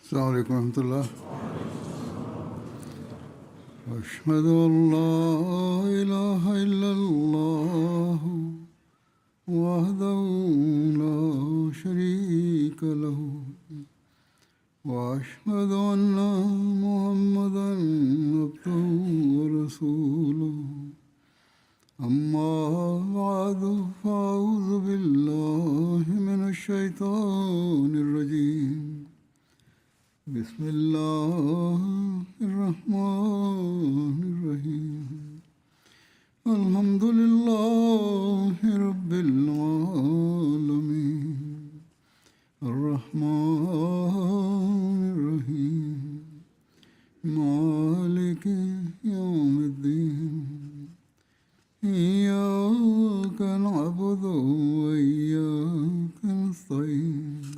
السلام عليكم ورحمة الله. أشهد أن لا إله إلا الله وحده لا شريك له وأشهد أن محمدا عبده ورسوله. أما بعد فأعوذ بالله من الشيطان الرجيم. بسم الله الرحمن الرحيم. الحمد لله رب العالمين الرحمن الرحيم مالك يوم الدين. إياك نعبد وإياك نستعين.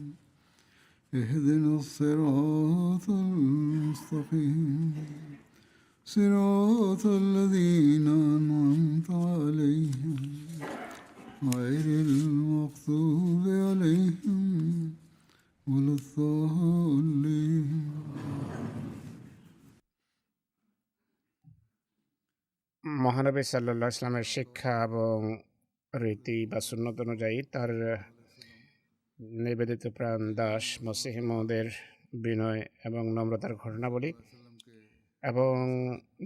اهدنا الصراط المستقيم صراط الذين أنعمت عليهم غير المغضوب عليهم ولا الضالين. মহানবী সাল্লাল্লাহু আলাইহি ওয়াসাল্লামের শিক্ষা এবং রীতি বা সুন্নত অনুযায়ী তার নিবেদিত প্রাণ দাস মসিহ মওউদের বিনয় এবং নম্রতার ঘটনাবলী এবং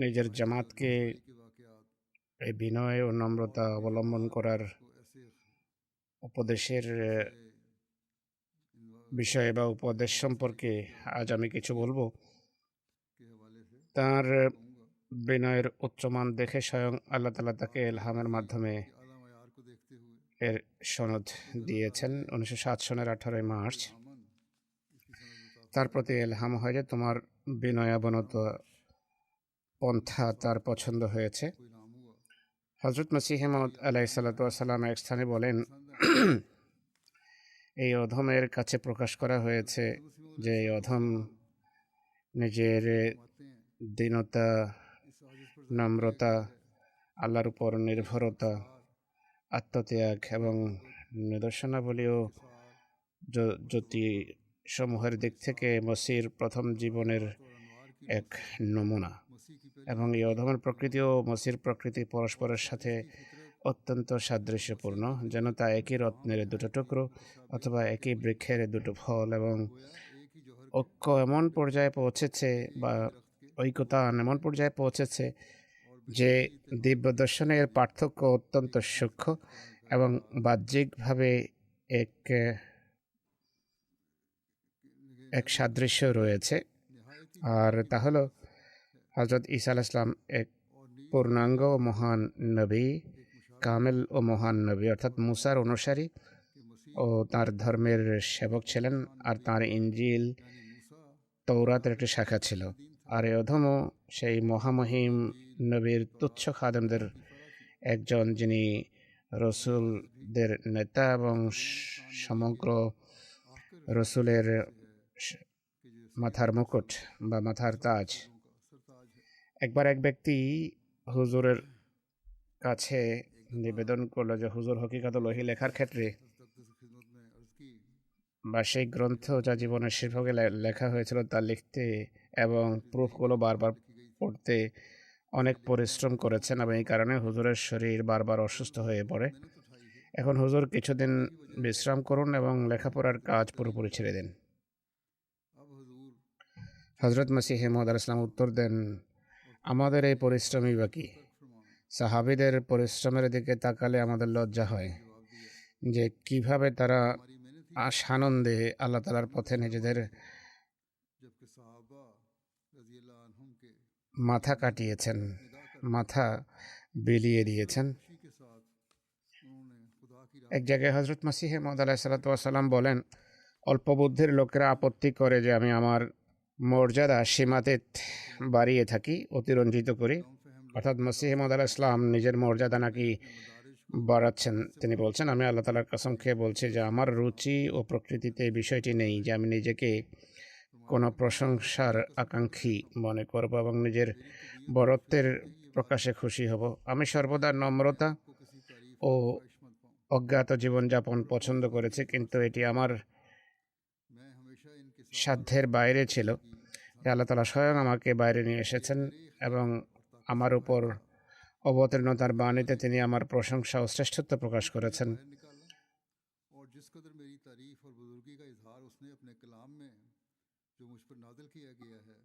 নিজের জামাতকে এই বিনয় ও নম্রতা অবলম্বন করার উপদেশের বিষয়ে বা উপদেশ সম্পর্কে আজ আমি কিছু বলবো। তার বিনয়ের উচ্চমান দেখে স্বয়ং আল্লাহ তাআলা তাকে ইলহামের মাধ্যমে এর সনদ দিয়েছেন। 1907 সনের 18 মার্চ তার প্রতি ইলহাম হয় যে তোমার বিনয়াবনত পন্থা তার পছন্দ হয়েছে। হযরত মসিহ মাউদ আলাইহিস সালাতু ওয়াস সালাম এক স্থানে বলেন, এই অধমের কাছে প্রকাশ করা হয়েছে যে এই অধম নিজের দীনতা, নম্রতা, আল্লাহর উপর নির্ভরতা, আত্মত্যাগ এবং নিদর্শনাবলী ও জ্যোতি সমূহের দিক থেকে মসির প্রথম জীবনের এক নমুনা। এবং এই অধমের প্রকৃতি ও মসির প্রকৃতি পরস্পরের সাথে অত্যন্ত সাদৃশ্যপূর্ণ, যেন তা একই রত্নের দুটো টুকরো অথবা একই বৃক্ষের দুটো ফল। এবং ঐক্য এমন পর্যায়ে পৌঁছেছে বা ঐক্যতা এমন পর্যায়ে পৌঁছেছে যে দিব্য দর্শনের পার্থক্য অত্যন্ত সূক্ষ্ম এবং বাহ্যিকভাবে এক সাদৃশ্য রয়েছে। আর তা হলো হযরত ঈসা আলাইহিস সালাম এক পূর্ণাঙ্গ ও মহান নবী, কামেল ও মহান নবী, অর্থাৎ মুসার অনুসারী ও তার ধর্মের সেবক ছিলেন। আর তার ইনজিল তৌরাতের একটি শাখা ছিল। আর এই অধমও সেই মহামহিম নবীর তুচ্ছ খাদেমদের একজন, যিনি রসুলদের নেতা এবং সমগ্র রসুলের মাথার মুকুট বা মাথার তাজ। একবার এক ব্যক্তি হুজুরের কাছে নিবেদন করলো যে হুজুর, হকিকাতুল ওহী লেখার ক্ষেত্রে বা সেই গ্রন্থ যা জীবনের শেষভাগে লেখা হয়েছিল তা লিখতে এবং প্রুফগুলো বারবার পড়তে অনেক পরিশ্রম করেছেন এবং এই কারণে হুজুরের শরীর বারবার অসুস্থ হয়ে পড়ে। এখন হুজুর কিছুদিন বিশ্রাম করুন এবং লেখাপড়ার কাজ পুরোপুরি ছেড়ে দিন। হযরত মসিহ মাউউদ আলাইহিস সালাম উত্তর দেন, আমাদের এই পরিশ্রমই বাকি। সাহাবীদের পরিশ্রমের দিকে তাকালে আমাদের লজ্জা হয় যে কিভাবে তারা আনন্দে আল্লাহ তাআলার পথে নিজেদের মাথা কাটিয়েছেন, মাথা বিলিয়ে দিয়েছেন। এক জায়গায় হযরত মসিহ মাউউদ আলাইহিস সালাতু ওয়াস সালাম বলেন, অল্প বুদ্ধির লোকেরা আপত্তি করে যে আমি আমার মর্যাদা সীমাতীত বাড়িয়ে থাকি, অতিরঞ্জিত করি। অর্থাৎ মসিহ মাউউদ আলাইহিস সালাম নিজের মর্যাদা নাকি বাড়াচ্ছেন। তিনি বলছেন, আমি আল্লাহ তাআলার কসম খেয়ে বলছি যে আমার রুচি ও প্রকৃতিতে এই বিষয়টি নেই যে আমি নিজেকে কোনো প্রশংসার আকাঙ্ক্ষী মনে করব এবং নিজের বরত্বের প্রকাশে খুশি হব। আমি সর্বদা নম্রতা ও অজ্ঞাত জীবনযাপন পছন্দ করেছি, কিন্তু এটি আমার সাধ্যের বাইরে ছিল, যে আল্লাহ তাআলা স্বয়ং আমাকে বাইরে নিয়ে এসেছেন এবং আমার উপর অবতীর্ণতার বাণীতে তিনি আমার প্রশংসা ও শ্রেষ্ঠত্ব প্রকাশ করেছেন। और जिस कदर मेरी तारीफ और बुजुर्गी का इजहार उसने अपने कलाम में जो मुझ पर नाजिल किया गया है,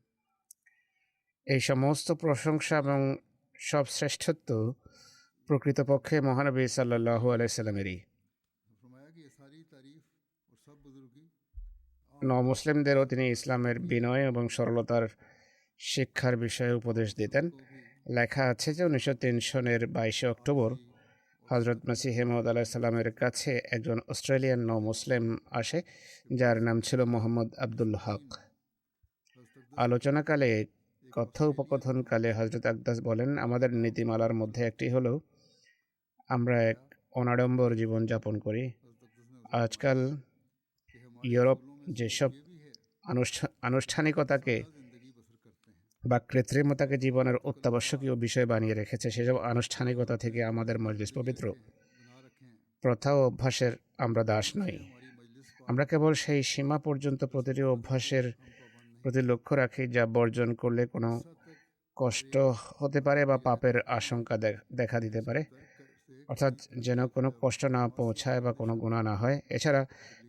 এই সমস্ত প্রশংসা এবং সব শ্রেষ্ঠত্ব প্রকৃতপক্ষে মহানবী সাল্লাল্লাহু আলাইহি সাল্লামেরই। फरमाया कि ये सारी तारीफ और सब बुजुर्गी মুসলিমদেরও তিনি ইসলামের বিনয় এবং সরলতার শিক্ষার বিষয়ে উপদেশ দিতেন। লেখা আছে যে 1903 সনের 22 অক্টোবর হজরত মসিহ মউদ আলাইহিস সালামের কাছে একজন অস্ট্রেলিয়ান মুসলিম আসে, যার নাম ছিল মোহাম্মদ আব্দুল হক। আলোচনাকালে, কথোপকথনকালে হজরত আকদাস বলেন, আমাদের নীতিমালার মধ্যে একটি হলো আমরা এক অনাড়ম্বর জীবনযাপন করি। আজকাল ইউরোপ যেসব আনুষ্ঠানিকতাকে বা কৃত্রিমতাকে জীবনের অত্যাবশ্যকীয় বিষয় বানিয়ে রেখেছে, সেসব আনুষ্ঠানিকতা থেকে আমাদের মজলিস পবিত্র। প্রথা ও অভ্যাসের আমরা দাস নই। আমরা কেবল সেই সীমা পর্যন্ত প্রতিটি অভ্যাসের প্রতি লক্ষ্য রাখি যা বর্জন করলে কোনো কষ্ট হতে পারে বা পাপের আশঙ্কা দেখা দিতে পারে, অর্থাৎ যেন কোনো কষ্ট না পৌঁছায় বা কোনো গুনাহ না হয়। এছাড়া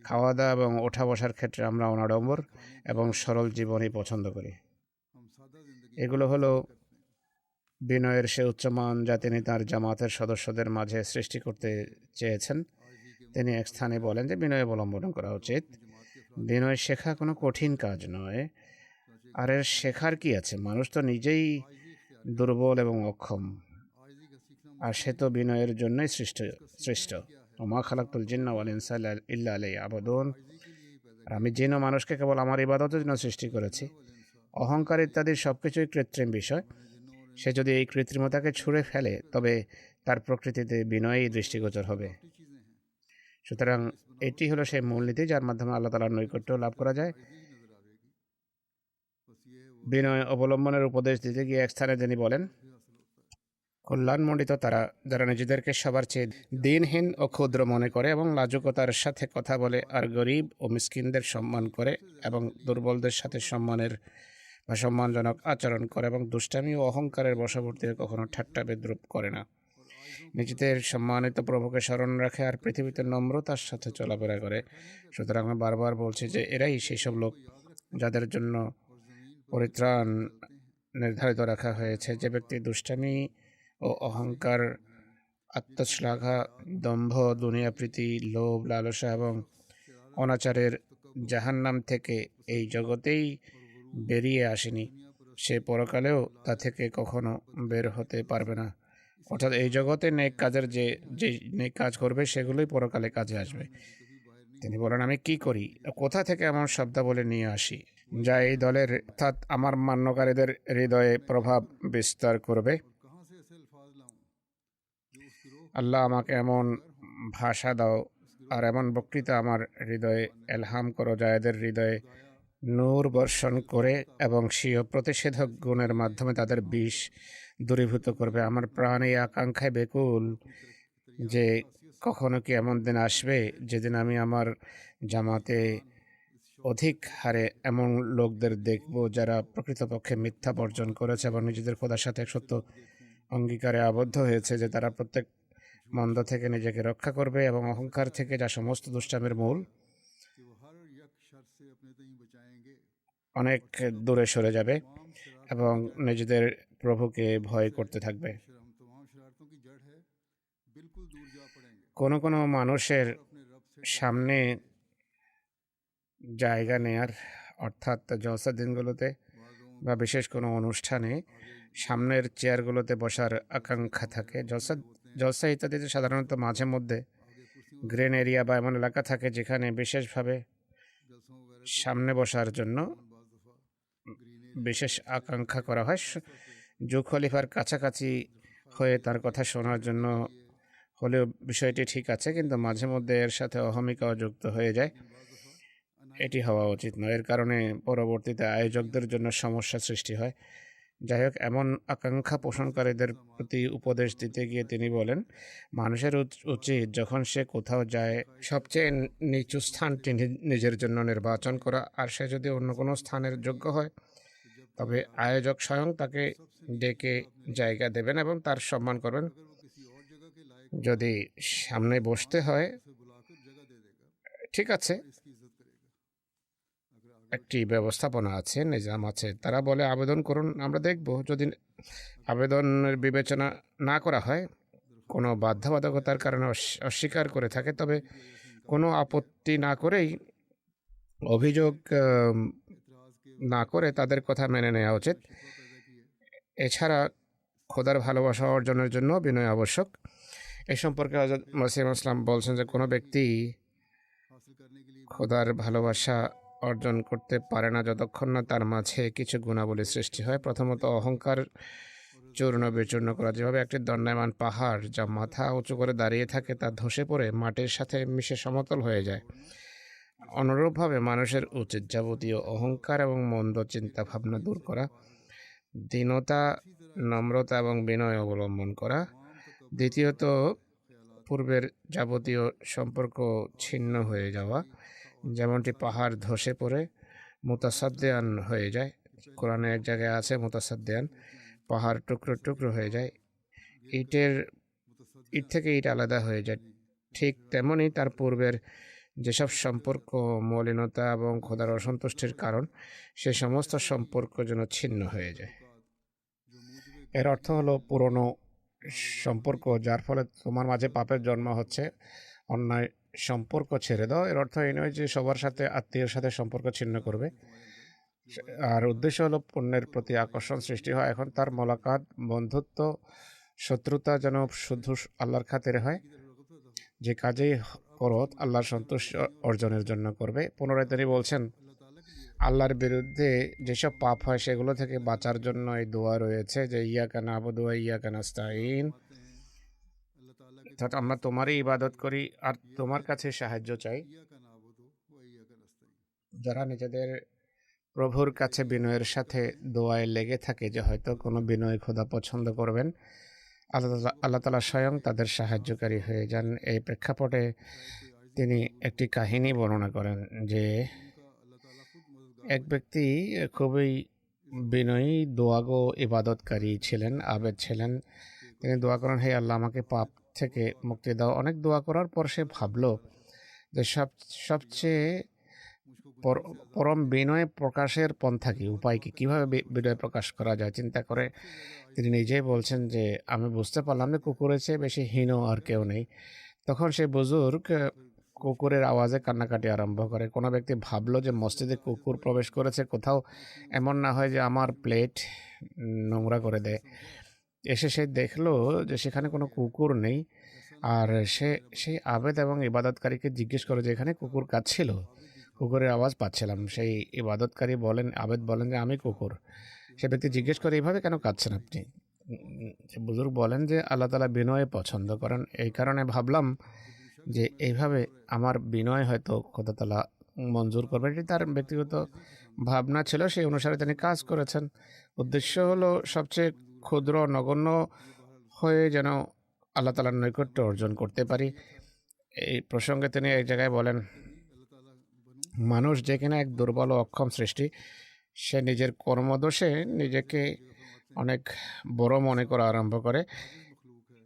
খাওয়া দাওয়া এবং ওঠা বসার ক্ষেত্রে আমরা অনাড়ম্বর এবং সরল জীবনই পছন্দ করি। এগুলো হলো বিনয়ের সে উচ্চমান যা তিনি তার জামাতের সদস্যদের মাঝে সৃষ্টি করতে চেয়েছেন। তিনি এক স্থানে বলেন যে বিনয় অবলম্বন করা উচিত। বিনয় শেখা কোনো কঠিন কাজ নয়। আর এর শেখার কি আছে? মানুষ তো নিজেই দুর্বল এবং অক্ষম, আর সে তো বিনয়ের জন্যই সৃষ্ট। ওমা খালাকতুল জিন্না ওয়াল ইনসা ইল্লা লিয়াবুদুন। আর আমি জিন ও মানুষকে কেবল আমার ইবাদতের জন্য সৃষ্টি করেছি। অহংকার ইত্যাদি সবকিছুই কৃত্রিম বিষয়। সে যদি এই কৃত্রিমতাকে ছুঁড়ে ফেলে তবে তার প্রকৃতিতে বিনয়ই দৃষ্টিগোচর হবে। সুতরাং এটি হলো সেই মূলনীতি যার মাধ্যমে আল্লাহ তাআলার নৈকট্য লাভ করা যায়। বিনয় অবলম্বনের উপদেশ দিতে গিয়ে এক স্থানে তিনি বলেন, কল্যাণমণ্ডিত তারা যারা নিজেদেরকে সবার চেয়ে দিনহীন ও ক্ষুদ্র মনে করে এবং লাজুকতার সাথে কথা বলে, আর গরিব ও মিসকিনদের সম্মান করে এবং দুর্বলদের সাথে সম্মানজনক আচরণ করে এবং দুষ্টামি ও অহংকারের বশবর্তী হয়ে কখনো ঠাট্টা বিদ্রুপ করে না, নিজেদের সম্মানিত প্রভুকে স্মরণ রাখে আর পৃথিবীতে নম্রতার সাথে চলাফেরা করে। সুতরাং আমি বারবার বলছি যে এরাই সেই সব লোক যাদের জন্য পরিত্রাণ নির্ধারিত রাখা হয়েছে। যে ব্যক্তি দুষ্টামি ও অহংকার, আত্মশ্লাঘা, দম্ভ, দুনিয়াপ্রীতি, লোভ, লালসা এবং অনাচারের জাহান্নাম থেকে এই জগতেই বেরিয়ে আসেনি, সে পরকালেও তা থেকে কখনো বের হতে পারবে না। অর্থাৎ এই জগতে নেক কাজের যে নেক কাজ করবে সেগুলোই পরকালে কাজে আসবে। তিনি বলেন, আমি কি করি, কোথা থেকে এমন শব্দাবলী নিয়ে আসি যা এই দলের অর্থাৎ আমার মান্যকারীদের হৃদয়ে প্রভাব বিস্তার করবে। আল্লাহ আমাকে এমন ভাষা দাও আর এমন বক্তৃতা আমার হৃদয়ে এলহাম করো যা এদের হৃদয়ে নূর বর্ষণ করে এবং স্বীয় প্রতিষেধক গুণের মাধ্যমে তাদের বিষ দূরীভূত করবে। আমার প্রাণ এই আকাঙ্ক্ষায় বেকুল যে কখনো কি এমন দিন আসবে যেদিন আমি আমার জামাতে অধিক হারে এমন লোকদের দেখব যারা প্রকৃতপক্ষে মিথ্যা বর্জন করেছে এবং নিজেদের খোদার সাথে সত্য অঙ্গীকারে আবদ্ধ হয়েছে যে তারা প্রত্যেক মন্দ থেকে নিজেকে রক্ষা করবে এবং অহংকার থেকে, যা সমস্ত দুষ্টামির মূল, অনেক দূরে সরে যাবে এবং নিজেদের প্রভুকে ভয় করতে থাকবে। কোনো কোনো মানুষের সামনে জায়গা নেয়ার, অর্থাৎ জলসার দিনগুলোতে বা বিশেষ কোনো অনুষ্ঠানে সামনের চেয়ারগুলোতে বসার আকাঙ্ক্ষা থাকে। জলসা ইত্যাদিতে সাধারণত মাঝে মধ্যে গ্রিন এরিয়া বা এমন এলাকা থাকে যেখানে বিশেষভাবে সামনে বসার জন্য বিশেষ আকাঙ্ক্ষা করা হয়। জু খলিফার কাছাকাছি হয়ে তার কথা শোনার জন্য হলেও বিষয়টি ঠিক আছে, কিন্তু মাঝে মধ্যে এর সাথে অহমিকাও যুক্ত হয়ে যায়। এটি হওয়া উচিত নয়। এর কারণে পরবর্তীতে আয়োজকদের জন্য সমস্যা সৃষ্টি হয়। যাই হোক, এমন আকাঙ্ক্ষা পোষণকারীদের প্রতি উপদেশ দিতে গিয়ে তিনি বলেন, মানুষের উচিত যখন সে কোথাও যায় সবচেয়ে নিচু স্থানটি নিজের জন্য নির্বাচন করা, আর সে যদি অন্য কোনো স্থানের যোগ্য হয় তবে আয়োজক স্বয়ং তাকে ডেকে জায়গা দেবেন এবং তার সম্মান করবেন। যদি সামনে বসতে হয়, ঠিক আছে, একটি ব্যবস্থাপনা আছে, নিজাম আছে। তারা বলে আবেদন করুন, আমরা দেখব। যদি আবেদনের বিবেচনা না করা হয়, কোনো বাধ্যবাধকতার কারণে অস্বীকার করে থাকে, তবে কোনো আপত্তি না করেই, অভিযোগ না করে তাদের কথা মেনে নেওয়া উচিত। এছাড়া খোদার ভালোবাসা অর্জনের জন্য বিনয় আবশ্যক। এ সম্পর্কে হযরত মসিহ ইসলাম বলছেন যে কোনো ব্যক্তি খোদার ভালোবাসা অর্জন করতে পারে না যতক্ষণ না তার মাঝে কিছু গুণাবলী সৃষ্টি হয়। প্রথমত, অহংকার চূর্ণ বিচূর্ণ করা। যেভাবে একটি দণ্ডায়মান পাহাড় যা মাথা উঁচু করে দাঁড়িয়ে থাকে তা ধসে পড়ে মাটির সাথে মিশে সমতল হয়ে যায়, অনুরূপভাবে মানুষের উচিত যাবতীয় অহংকার এবং মন্দ চিন্তা ভাবনা দূর করা, দীনতা, নম্রতা এবং বিনয় অবলম্বন করা। দ্বিতীয়ত, পূর্বের যাবতীয় সম্পর্ক ছিন্ন হয়ে যাওয়া, যেমনটি পাহাড় ধসে পড়ে মুতাসাদ্দিয়ান হয়ে যায়। কোরআনে এক জায়গায় আছে মুতাসাদ্দিয়ান, পাহাড় টুকরো টুকরো হয়ে যায়, ইট থেকে ইট আলাদা হয়ে যায়। ঠিক তেমনি তার পূর্বের যেসব সম্পর্ক মলিনতা এবং খোদার অসন্তুষ্টির কারণ, সে সমস্ত সম্পর্ক যেন ছিন্ন হয়ে যায়। এর অর্থ হলো পুরনো সম্পর্ক যার ফলে তোমার মাঝে পাপের জন্ম হচ্ছে, অন্যায় সম্পর্ক ছেড়ে দাও। এর অর্থ এই নয় যে সবার সাথে আত্মীয়ের সাথে সম্পর্ক ছিন্ন করবে। আর উদ্দেশ্য হলো পণ্যের প্রতি আকর্ষণ সৃষ্টি হয়। এখন তার মোলাকাত, বন্ধুত্ব, শত্রুতা যেন শুধু আল্লাহর খাতিরে হয়। যে কাজেই করো আল্লাহর সন্তুষ্টি অর্জনের জন্য করবে। পুনরায় তিনি বলছেন, আল্লাহর বিরুদ্ধে যেসব পাপ হয় সেগুলো থেকে বাঁচার জন্য এই দোয়া রয়েছে যে ইয়াকা না'বুদু ওয়া ইয়াকা নাস্তাঈন, অর্থাৎ আমরা তোমারই ইবাদত করি আর তোমার কাছে সাহায্য চাই। যারা নিজেদের প্রভুর কাছে বিনয়ের সাথে দোয়ায় লেগে থাকে যে হয়তো কোনো বিনয় খোদা পছন্দ করবেন, আল্লাহ তাআলা স্বয়ং তাদের সাহায্যকারী হয়ে যান। এই প্রেক্ষাপটে তিনি একটি কাহিনী বর্ণনা করেন যে এক ব্যক্তি খুবই বিনয়ী, দোয়াগো ইবাদতকারী ছিলেন, আবেদ ছিলেন। তিনি দোয়া করেন, হে আল্লাহ, আমাকে পাপ থেকে মুক্তি দাও। অনেক দোয়া করার পর সে ভাবলো যে সবচেয়ে পরম বিনয় প্রকাশের পন্থা কি, উপায় কি, কীভাবে বিনয় প্রকাশ করা যায়। চিন্তা করে তিনি নিজেই বলছেন যে আমি বুঝতে পারলাম যে কুকুরের চেয়ে বেশি হীন আর কেউ নেই। তখন সে বুজুর্গ কুকুরের আওয়াজে কান্নাকাটি আরম্ভ করে। কোনো ব্যক্তি ভাবলো যে মসজিদে কুকুর প্রবেশ করেছে, কোথাও এমন না হয় যে আমার প্লেট নোংরা করে দেয়। এসে সে দেখলো যে সেখানে কোনো কুকুর নেই। আর সে সেই আবেদ এবং ইবাদতকারীকে জিজ্ঞেস করে যে এখানে কুকুর কাঁদছিল, কুকুরের আওয়াজ পাচ্ছিলাম। সেই ইবাদতকারী বলেন, আবেদ বলেন যে আমি কুকুর। সে ব্যক্তি জিজ্ঞেস করে, এইভাবে কেন কাঁদছেন আপনি? বুজুর্গ বলেন যে আল্লাহ তাআলা বিনয় পছন্দ করেন, এই কারণে ভাবলাম যে এইভাবে আমার বিনয় হয়তো খোদা তাআলা মঞ্জুর করবে। এটি তার ব্যক্তিগত ভাবনা ছিল, সেই অনুসারে তিনি কাজ করেছেন। উদ্দেশ্য হলো সবচেয়ে ক্ষুদ্র নগণ্য হয়ে যেন আল্লাহ তাআলার নৈকট্য অর্জন করতে পারি। এই প্রসঙ্গে তিনি এক জায়গায় বলেন, মানুষ যে কিনা এক দুর্বল ও অক্ষম সৃষ্টি, সে নিজের কর্মদোষে নিজেকে অনেক বড় মনে করা আরম্ভ করে।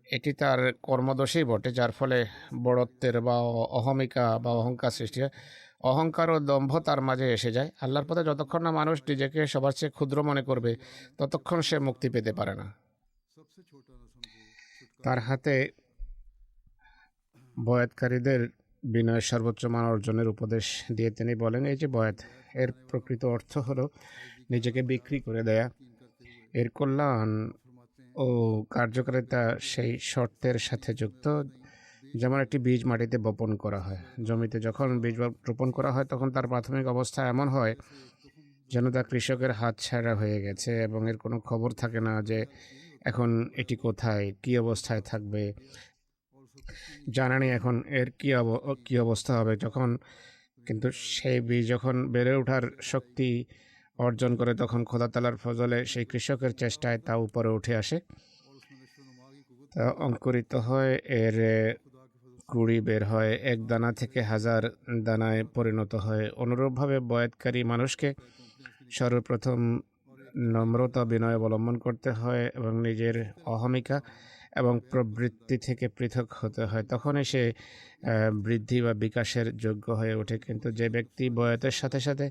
এটি তার কর্মদোষেই বটে, যার ফলে বড়ত্বের বা অহমিকা বা অহংকার সৃষ্টি হয়। অহংকার ও দম্ভ তার মাঝে এসে যায়। আল্লাহর পথে যতক্ষণ না মানুষ নিজেকে সবার চেয়ে ক্ষুদ্র মনে করবে, ততক্ষণ সে মুক্তি পেতে পারে না। তার হাতে বয়াতকারীদের বিনয়ের সর্বোচ্চ মান অর্জনের উপদেশ দিয়ে তিনি বলেন, এই যে বয়াত, এর প্রকৃত অর্থ হলো নিজেকে বিক্রি করে দেয়া। এর কল্যাণ ও কার্যকারিতা সেই শর্তের সাথে যুক্ত যেমন একটি বীজ মাটিতে বপন করা হয়। জমিতে যখন বীজ রোপণ করা হয় তখন তার প্রাথমিক অবস্থা এমন হয় যেন তা কৃষকের হাত ছাড়া হয়ে গেছে এবং এর কোনো খবর থাকে না যে এখন এটি কোথায়, কী অবস্থায় থাকবে। জানা নেই এখন এর কী অবস্থা হবে। কিন্তু সেই বীজ যখন বেড়ে ওঠার শক্তি অর্জন করে তখন খোদা তাআলার ফজলে সেই কৃষকের চেষ্টায় তা উপরে উঠে আসে, তা অঙ্কুরিত হয়, এর কুড়ি বের হয়, এক দানা থেকে হাজার দানায় পরিণত হয়। অনুরূপভাবে বয়াতকারী মানুষকে সর্বপ্রথম নম্রতা বিনয় অবলম্বন করতে হয় এবং নিজের অহমিকা এবং প্রবৃত্তি থেকে পৃথক হতে হয়, তখনই সে বৃদ্ধি বা বিকাশের যোগ্য হয়ে ওঠে। কিন্তু যে ব্যক্তি বয়াতের সাথে সাথে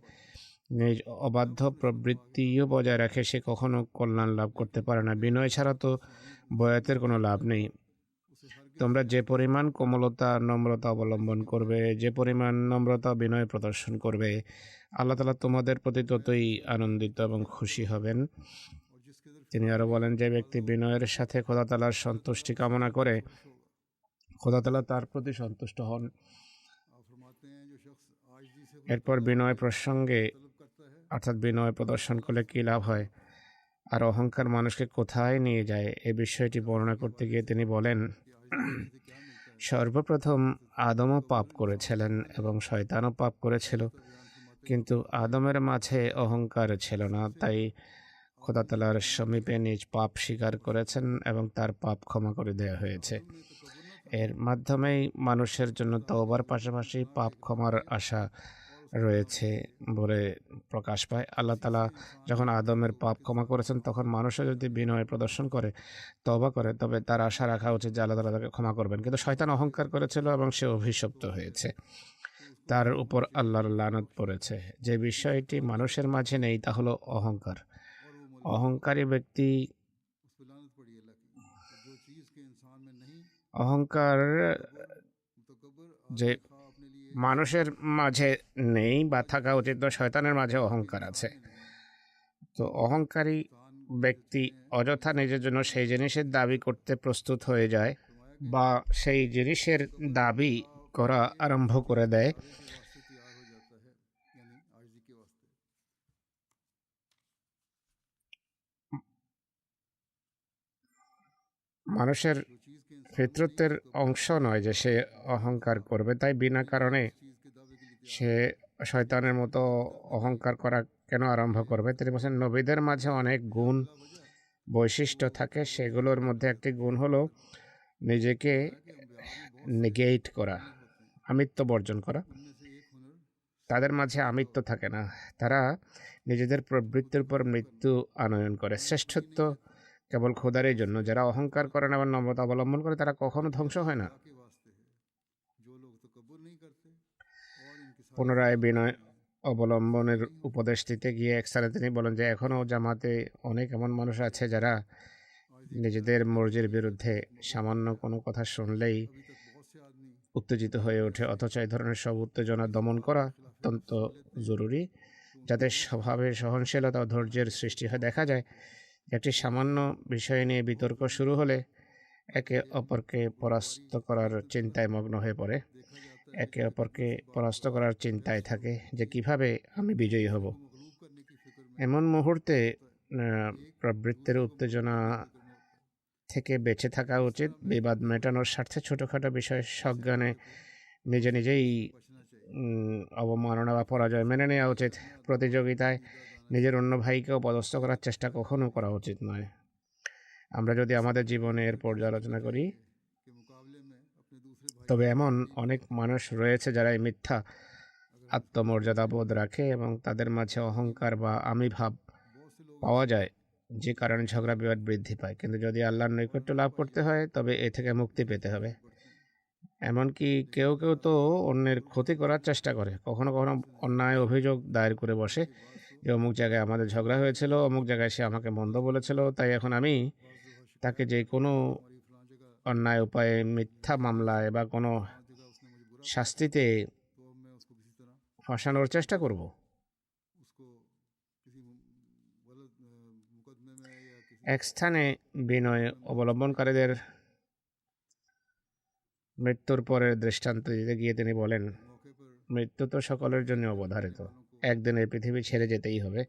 নিজ অবাধ্য প্রবৃত্তিও বজায় রাখে, সে কখনো কল্যাণ লাভ করতে পারে না। বিনয় ছাড়া তো বয়াতের কোনো লাভ নেই। তোমরা যে পরিমাণ কোমলতা নম্রতা অবলম্বন করবে, যে পরিমাণ নম্রতা বিনয় প্রদর্শন করবে, আল্লাহ তাআলা তোমাদের প্রতি ততই আনন্দিত এবং খুশি হবেন। তিনি আরো বলেন, যে ব্যক্তি বিনয়ের সাথে খোদা তাআলার সন্তুষ্টি কামনা করে, খোদা তাআলা তার প্রতি সন্তুষ্ট হন। এরপর বিনয় প্রসঙ্গে, অর্থাৎ বিনয় প্রদর্শন করলে কী লাভ হয় আর অহংকার মানুষকে কোথায় নিয়ে যায়, এ বিষয়টি বর্ণনা করতে গিয়ে তিনি বলেন, সর্বপ্রথম আদমও পাপ করেছিলেন এবং শয়তানও পাপ করেছিল, কিন্তু আদমের মাঝে অহংকার ছিল না, তাই খোদা তাআলার সমীপে নিজ পাপ স্বীকার করেছেন এবং তার পাপ ক্ষমা করে দেওয়া হয়েছে। এর মাধ্যমেই মানুষের জন্য তওবার পাশাপাশি পাপ ক্ষমার আশা রয়েছে বলে প্রকাশ পায়। আল্লাহ তাআলা যখন আদমের পাপ ক্ষমা করেছেন, তখন মানুষও যদি বিনয় প্রদর্শন করে, তওবা করে, তবে তার আশা রাখা উচিত যে আল্লাহ তাআলা তাকে ক্ষমা করবেন। কিন্তু শয়তান অহংকার করেছিল এবং সে অভিশপ্ত হয়েছে, তার উপর আল্লাহর লানত পড়েছে। যে বিষয়টি মানুষের মাঝে নেই তা হলো অহংকার। অহংকারী ব্যক্তি, অহংকার যে মানুষের মাঝে নেই বা থাকা উচিত, তো শয়তানের মাঝে অহংকার আছে। তো অহংকারী ব্যক্তি অযথা নিজের জন্য সেই জিনিসের দাবি করতে প্রস্তুত হয়ে যায় বা সেই জিনিসের দাবি করা আরম্ভ করে দেয়। মানুষের ফিতরতের অংশ নয় যে সে অহংকার করবে, তাই বিনা কারণে সে শয়তানের মতো অহংকার করা কেন আরম্ভ করবে? তিনি বলছেন, নবীদের মাঝে অনেক গুণ বৈশিষ্ট্য থাকে, সেগুলোর মধ্যে একটি গুণ হলো নিজেকে নেগেট করা, আমিত্ব বর্জন করা। তাদের মাঝে আমিত্ব থাকে না, তারা নিজেদের প্রবৃত্তির উপর মৃত্যু আনয়ন করে। শ্রেষ্ঠত্ব কেবল খোদারই জন্য। যারা অহংকার করে না বা নম্রতা অবলম্বন করে, তারা কখনো ধ্বংস হয় না। পুনরায় বিনয় অবলম্বনের উপদেশ দিতে গিয়ে এক স্থানে তিনি বলেন যে এখনও জামাতে অনেক এমন মানুষ আছে যারা নিজেদের মর্জির বিরুদ্ধে সামান্য কোনো কথা শুনলেই উত্তেজিত হয়ে ওঠে, অথচ এই ধরনের সব উত্তেজনা দমন করা অত্যন্ত জরুরি, যাতে স্বভাবে সহনশীলতা ও ধৈর্যের সৃষ্টি হয়। দেখা যায় একটি সামান্য বিষয় নিয়ে বিতর্ক শুরু হলে একে অপরকে পরাস্ত করার চিন্তায় মগ্ন হয়ে পড়ে, একে অপরকে পরাস্ত করার চিন্তায় থাকে যে কিভাবে আমি বিজয়ী হব। এমন মুহূর্তে প্রবৃত্তির উত্তেজনা থেকে বেঁচে থাকা উচিত। বিবাদ মেটানোর স্বার্থে ছোটোখাটো বিষয় সজ্ঞানে নিজে নিজেই অবমাননা বা পরাজয় মেনে নেওয়া উচিত। প্রতিযোগিতায় নিজের অন্য ভাইকেও পদস্থ করার চেষ্টা কখনো করা উচিত নয়। আমরা যদি আমাদের জীবনের পর্যালোচনা করি, তবে এমন অনেক মানুষ রয়েছে যারা এই মিথ্যা আত্মমর্যাদা বোধ রাখে এবং তাদের মাঝে অহংকার বা আমি ভাব পাওয়া যায়, যে কারণে ঝগড়া বিবাদ বৃদ্ধি পায়। কিন্তু যদি আল্লাহর নৈকট্য লাভ করতে হয়, তবে এ থেকে মুক্তি পেতে হবে। এমনকি কেউ কেউ তো অন্যের ক্ষতি করার চেষ্টা করে, কখনো কখনো অন্যায় অভিযোগ দায়ের করে বসে যে অমুক জায়গায় আমাদের ঝগড়া হয়েছিল, অমুক জায়গায় সে আমাকে মন্দ বলেছিল, তাই এখন আমি তাকে যে কোনো অন্যায় উপায়ে মিথ্যা মামলায় বা কোনো শাস্তিতে ফাঁসানোর চেষ্টা করব। এক স্থানে বিনয় অবলম্বনকারীদের মৃত্যুর পরের দৃষ্টান্ত দিতে গিয়ে তিনি বলেন, মৃত্যু তো সকলের জন্য অবধারিত, একদিন এই পৃথিবী ছেড়ে যেতেই হবে।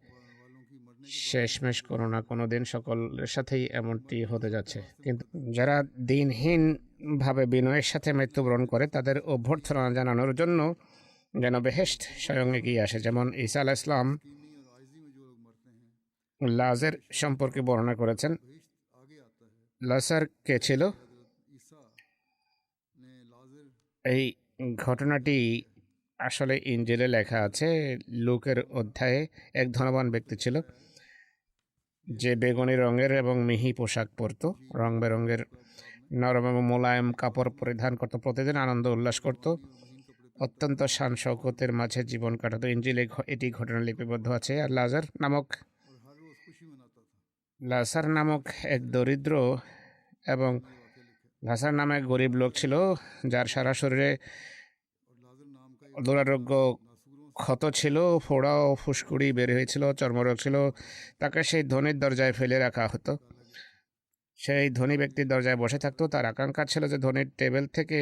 শেষমেশ কোনো না কোনো দিন সকলের সাথেই এমনটি হতে যাচ্ছে। কিন্তু যারা দিনহীনভাবে বিনয়ের সাথে মৃত্যুবরণ করে, তাদের অভ্যর্থনা জানানোর জন্য যেন বেহেশত স্বয়ং এগিয়ে আসে। যেমন ঈসা আলাইহিস সালাম লাজের সম্পর্কে বর্ণনা করেছেন। লাজার কে ছিল? এই ঘটনাটি আসলে ইঞ্জিলে লেখা আছে। লুকের অধ্যায়ে এক ধনবান ব্যক্তি ছিল যে বেগুনি রঙের এবং মিহি পোশাক পরত, রং বেরঙের নরম এবং মোলায়েম কাপড় পরিধান করত, প্রতিদিন আনন্দ উল্লাস করত, অত্যন্ত শান শৌকতের মাঝে জীবন কাটাতো। ইঞ্জিলে এটি ঘটনা লিপিবদ্ধ আছে। আর লাজার নামক এক দরিদ্র এবং লাজার নামে এক গরিব লোক ছিল যার সারা শরীরে দুরারোগ্য ক্ষত ছিল, ফোড়া ও ফুসকুড়ি বের হয়েছিল, চর্মরোগ ছিল। তাকে সেই ধনীর দরজায় ফেলে রাখা হতো। সেই ধনী ব্যক্তির দরজায় বসে থাকতো। তার আকাঙ্ক্ষা ছিল যে ধনীর টেবিল থেকে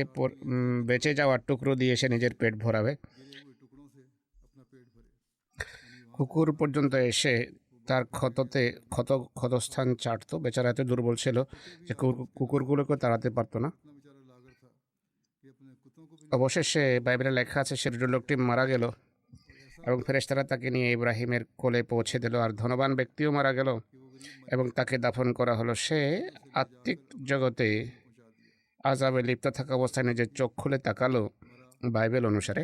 বেঁচে যাওয়ার টুকরো দিয়ে সে নিজের পেট ভরাবে। কুকুর পর্যন্ত এসে তার ক্ষতস্থান চাটতো। বেচারা এত দুর্বল ছিল যে কুকুরগুলোকে তাড়াতে পারতো না। অবশেষে বাইবেলে লেখা আছে সে লোকটি মারা গেল এবং ফেরেশতারা তাকে নিয়ে ইব্রাহিমের কোলে পৌঁছে দিল। আর ধনবান ব্যক্তিও মারা গেল এবং তাকে দাফন করা হলো। সে আত্মিক জগতে আযাবে লিপ্ত থাকা অবস্থায় নিজের চোখ খুলে তাকালো বাইবেল অনুসারে।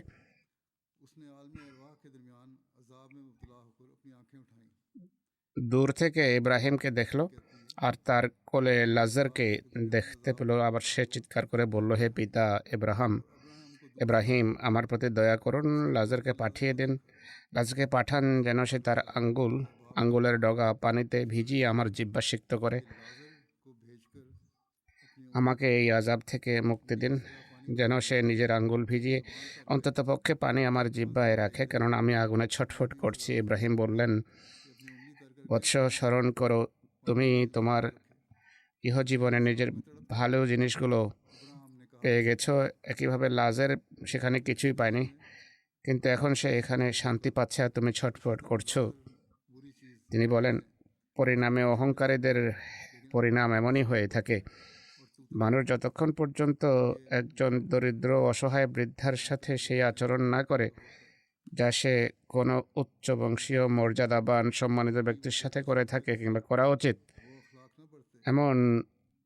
দূর থেকে ইব্রাহিমকে দেখলো আর তার কোলে লাজারকে দেখতে পেল। আবার সে চিৎকার করে বলল, হে পিতা ইব্রাহিম, আমার প্রতি দয়া করুন, লাজারকে পাঠিয়ে দিন। লাজারকে পাঠান যেন সে তার আঙ্গুলের ডগা পানিতে ভিজিয়ে আমার জিহ্বা সিক্ত করে। আমাকে এই আযাব থেকে মুক্তি দিন, যেন সে নিজের আঙ্গুল ভিজিয়ে অন্ততপক্ষে পানি আমার জিহ্বায় রাখে, কেননা আমি আগুনে ছটফট করছি। ইব্রাহিম বললেন, বৎস, স্মরণ করো, তুমি তোমার ইহজীবনে নিজের ভালো জিনিসগুলো পেয়ে গেছো। একইভাবে লাজার সেখানে কিছুই পায়নি, কিন্তু এখন সে এখানে শান্তি পাচ্ছে আর তুমি ছটফট করছো। তিনি বলেন, পরিণামে অহংকারীদের পরিণাম এমনই হয়ে থাকে। মানুষ যতক্ষণ পর্যন্ত একজন দরিদ্র অসহায় বৃদ্ধার সাথে সেই আচরণ না করে যা সে কোনো উচ্চ বংশীয় মর্যাদাবান সম্মানিত ব্যক্তির সাথে করে থাকে কিংবা করা উচিত,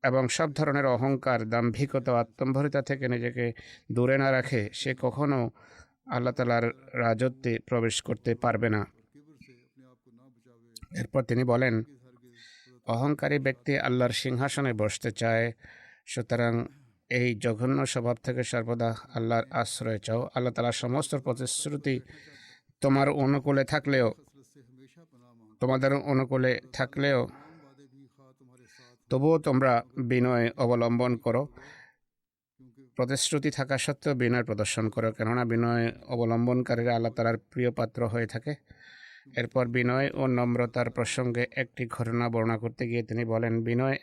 এবং সব ধরনের অহংকার, দাম্ভিকতা, আত্মম্ভরিতা থেকে নিজেকে দূরে না রাখে, সে কখনো আল্লাহ তাআলার রাজত্বে প্রবেশ করতে পারবে না। এরপর তিনি বলেন, অহংকারী ব্যক্তি আল্লাহর সিংহাসনে বসতে চায়, সুতরাং এই জঘন্য স্বভাব থেকে সর্বদা আল্লাহর আশ্রয় চাও। আল্লাহ তাআলার সমস্ত প্রতিশ্রুতি তোমাদের অনুকূলে থাকলেও তবুও তোমরা বিনয় অবলম্বন করো। প্রতিশ্রুতি থাকা সত্ত্বেও বিনয় প্রদর্শন করো, কেননা বিনয় অবলম্বনকারীরা আল্লাহ তাআলার প্রিয় পাত্র হয়ে থাকে। এরপর বিনয় ও নম্রতার প্রসঙ্গে একটি ঘটনা বর্ণনা করতে গিয়ে তিনি বলেন, বিনয়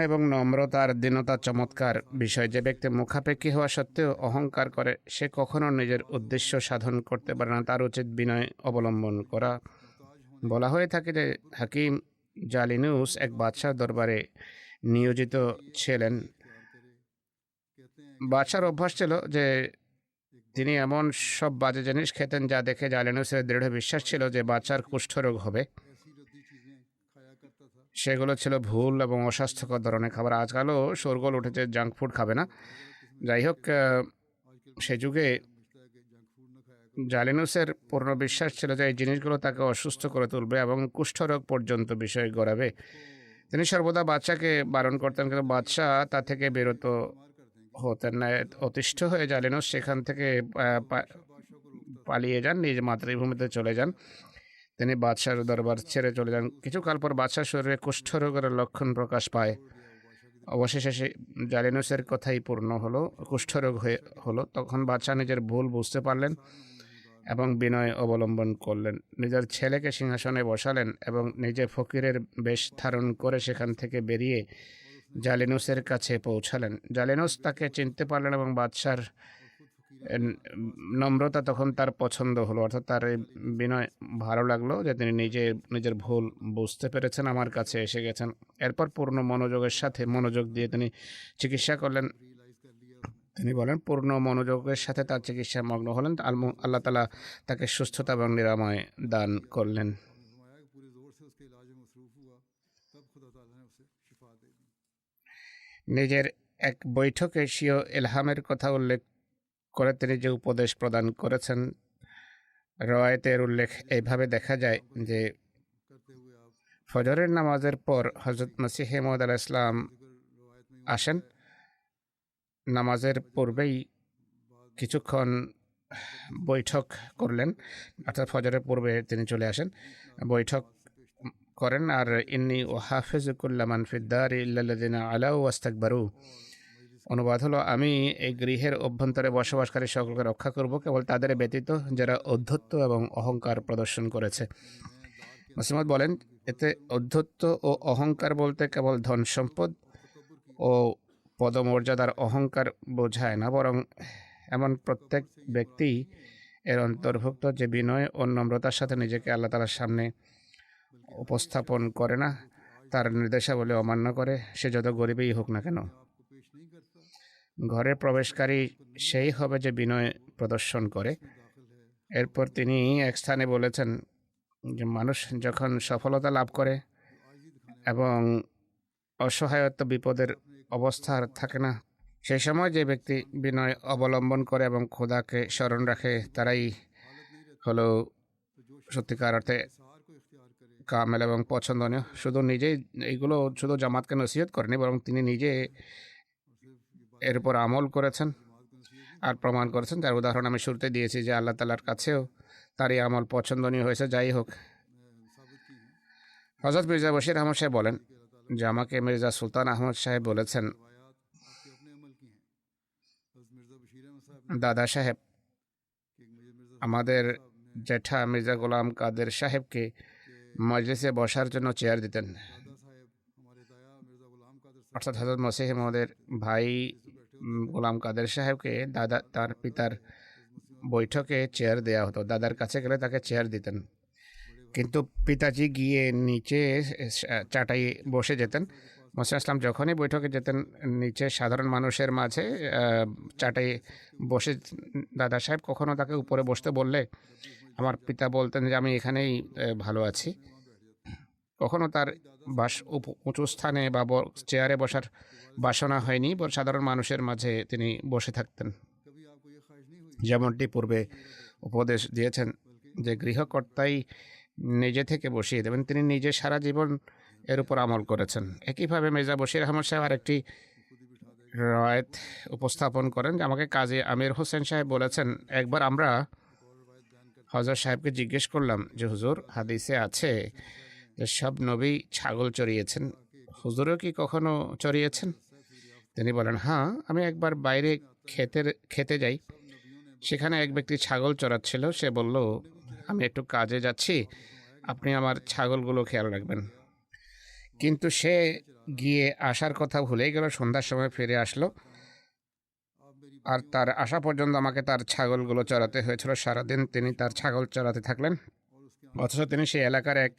এবং নম্রতার দীনতা চমৎকার বিষয়। যে ব্যক্তি মুখাপেক্ষী হওয়া সত্ত্বেও অহংকার করে, সে কখনো নিজের উদ্দেশ্য সাধন করতে পারে না। তার উচিত বিনয় অবলম্বন করা। বলা হয়ে থাকে যে হাকিম জালিনুস এক বাদশার দরবারে নিয়োজিত ছিলেন। বাদশার অভ্যাস ছিল যে তিনি এমন সব বাজে জিনিস খেতেন যা দেখে জালিনুসের দৃঢ় বিশ্বাস ছিল যে বাদশার কুষ্ঠরোগ হবে। সেগুলো ছিল ভুল এবং অস্বাস্থ্যকর ধরনের খাবার। আজকালও শোরগোল উঠেছে জাঙ্ক ফুড খাবে না। যাই হোক, সে যুগে জালিনুসের পূর্ণ বিশ্বাস ছিল যে এই জিনিসগুলো তাকে অসুস্থ করে তুলবে এবং কুষ্ঠরোগ পর্যন্ত বিষয় গড়াবে। তিনি সর্বদা বাদশাকে বারণ করতেন, কিন্তু বাদশাহ তা থেকে বিরত হতেন না। অতিষ্ঠ হয়ে জালিনুস সেখান থেকে পালিয়ে যান, নিজ মাতৃভূমিতে চলে যান। তিনি বাদশার দরবার ছেড়ে চলে যান। কিছুকাল পর বাদশার শরীরে কুষ্ঠরোগের লক্ষণ প্রকাশ পায়। অবশেষে সে জালিনুসের কথাই পূর্ণ হলো, কুষ্ঠরোগ হলো। তখন বাদশাহ নিজের ভুল বুঝতে পারলেন এবং বিনয় অবলম্বন করলেন। নিজের ছেলেকে সিংহাসনে বসালেন এবং নিজে ফকিরের বেশ ধারণ করে সেখান থেকে বেরিয়ে জালিনুসের কাছে পৌঁছালেন। জালিনুস তাকে চিনতে পারলেন এবং বাদশার নম্রতা তখন তার পছন্দ হলো, অর্থাৎ তার বিনয় ভালো লাগলো যে তিনি নিজের ভুল বুঝতে পেরেছেন, আমার কাছে এসে গেছেন। এরপর পূর্ণ মনোযোগ দিয়ে তিনি চিকিৎসা করলেন। তিনি বলেন, পূর্ণ মনোযোগের সাথে তার চিকিৎসা মগ্ন হলেন। আল্লাহ তাআলা তাকে সুস্থতা এবং নিরাময় দান করলেন। নিজের এক বৈঠকে স্বীয় ইলহামের কথা উল্লেখ করে তিনি যে উপদেশ প্রদান করেছেন, রওয়ায়েতের উল্লেখ এইভাবে দেখা যায় যে ফজরের নামাজের পর হযরত মসিহ মাউদ আলাইহিস সালাম আসেন। নামাজের পূর্বেই কিছুক্ষণ বৈঠক করলেন, অর্থাৎ ফজরের পূর্বে তিনি চলে আসেন, বৈঠক করেন। আর ইন্নী ওয়াহাফিজুকুল্লা মান ফিদ্দারি ইল্লাল্লাযিনা আলাউ ওয়াস্তাকবারু, অনুবাদ হলো, আমি এই গৃহের অভ্যন্তরে বসবাসকারী সকলকে রক্ষা করব, কেবল তাদের ব্যতীত যারা ঔদ্ধত্য এবং অহংকার প্রদর্শন করেছে। মুসলিম বলেন, এতে ঔদ্ধত্য ও অহংকার বলতে কেবল ধন সম্পদ ও পদমর্যাদার অহংকার বোঝায় না, বরং এমন প্রত্যেক ব্যক্তি এর অন্তর্ভুক্ত যে বিনয় ও নম্রতার সাথে নিজেকে আল্লাহ তাআলার সামনে উপস্থাপন করে না, তার নির্দেশাবলী অমান্য করে, সে যত গরিবই হোক না কেন। ঘরে প্রবেশকারী সেই হবে যে বিনয় প্রদর্শন করে। এরপর তিনি এক স্থানে বলেছেন যে মানুষ যখন সফলতা লাভ করে এবং অসহায়ত্ব বিপদের অবস্থা আর থাকে না, সেই সময় যে ব্যক্তি বিনয় অবলম্বন করে এবং খোদাকে স্মরণ রাখে, তারাই হলো সত্যিকার অর্থে কামেল এবং পছন্দনীয়। শুধু নিজেই এইগুলো শুধু জামাতকে নসিহত করেনি, বরং তিনি নিজে এর উপর আমল করেছেন আর প্রমাণ করেছেন, যার উদাহরণ আমি শুরুতে দিয়েছি যে আল্লাহ তাআলার কাছেও তার এই আমল পছন্দনীয় হয়েছে। যাই হোক, হযরত মির্জা বশির আহমদ সাহেব বলেন যে আমাকে মির্জা সুলতান আহমদ সাহেব বলেছেন, দাদা সাহেব আমাদের জেঠা মির্জা গোলাম কাদের সাহেবকে মজলিসে বসার জন্য চেয়ার দিতেন। অর্থাৎ হযরত মসিহ মাউদের ভাই গোলাম কাদের সাহেবকে দাদা তার পিতার বৈঠকে চেয়ার দেয়া হতো। দাদার কাছে গেলে তাকে চেয়ার দিতেন, কিন্তু পিতাজি গিয়ে নিচে চাটাই বসে যেতেন। মসিহ ইসলাম যখনই বৈঠকে যেতেন, নিচে সাধারণ মানুষের মাঝে চাটাই বসে দাদা সাহেব কখনো তাকে উপরে বসতে বললে আমার পিতা বলতেন যে আমি এখানেই ভালো আছি। কখনো তার উঁচু স্থানে বা চেয়ারে বসার বাসনা হয়নি, সাধারণ মানুষের মাঝে তিনি বসে থাকতেন। যেমনটি পূর্বে উপদেশ দিয়েছেন যে গৃহকর্তাই নিজে থেকে বসিয়ে দেবেন, তিনি নিজে সারা জীবন এর উপর আমল করেছেন। একইভাবে মির্জা বশির আহমদ সাহেব আরেকটি রওয়ায়াত উপস্থাপন করেন যে আমাকে কাজী আমির হোসেন সাহেব বলেছেন, একবার আমরা হযরত সাহেবকে জিজ্ঞেস করলাম যে হুজুর, হাদিসে আছে যে সব নবী ছাগল চড়িয়েছেন, হুজুরও কি কখনো চড়িয়েছেন? তিনি বলেন, হ্যাঁ, আমি একবার বাইরে খেতে যাই, সেখানে এক ব্যক্তি ছাগল চড়াচ্ছিল। সে বলল, আমি একটু কাজে যাচ্ছি, আপনি আমার ছাগলগুলো খেয়াল রাখবেন। কিন্তু সে গিয়ে আসার কথা ভুলেই গেল। সন্ধ্যার সময় ফিরে আসলো, আর তার আসা পর্যন্ত আমাকে তার ছাগলগুলো চড়াতে হয়েছিল। সারাদিন তিনি তার ছাগল চড়াতে থাকলেন, অথচ তিনি সেই এলাকার এক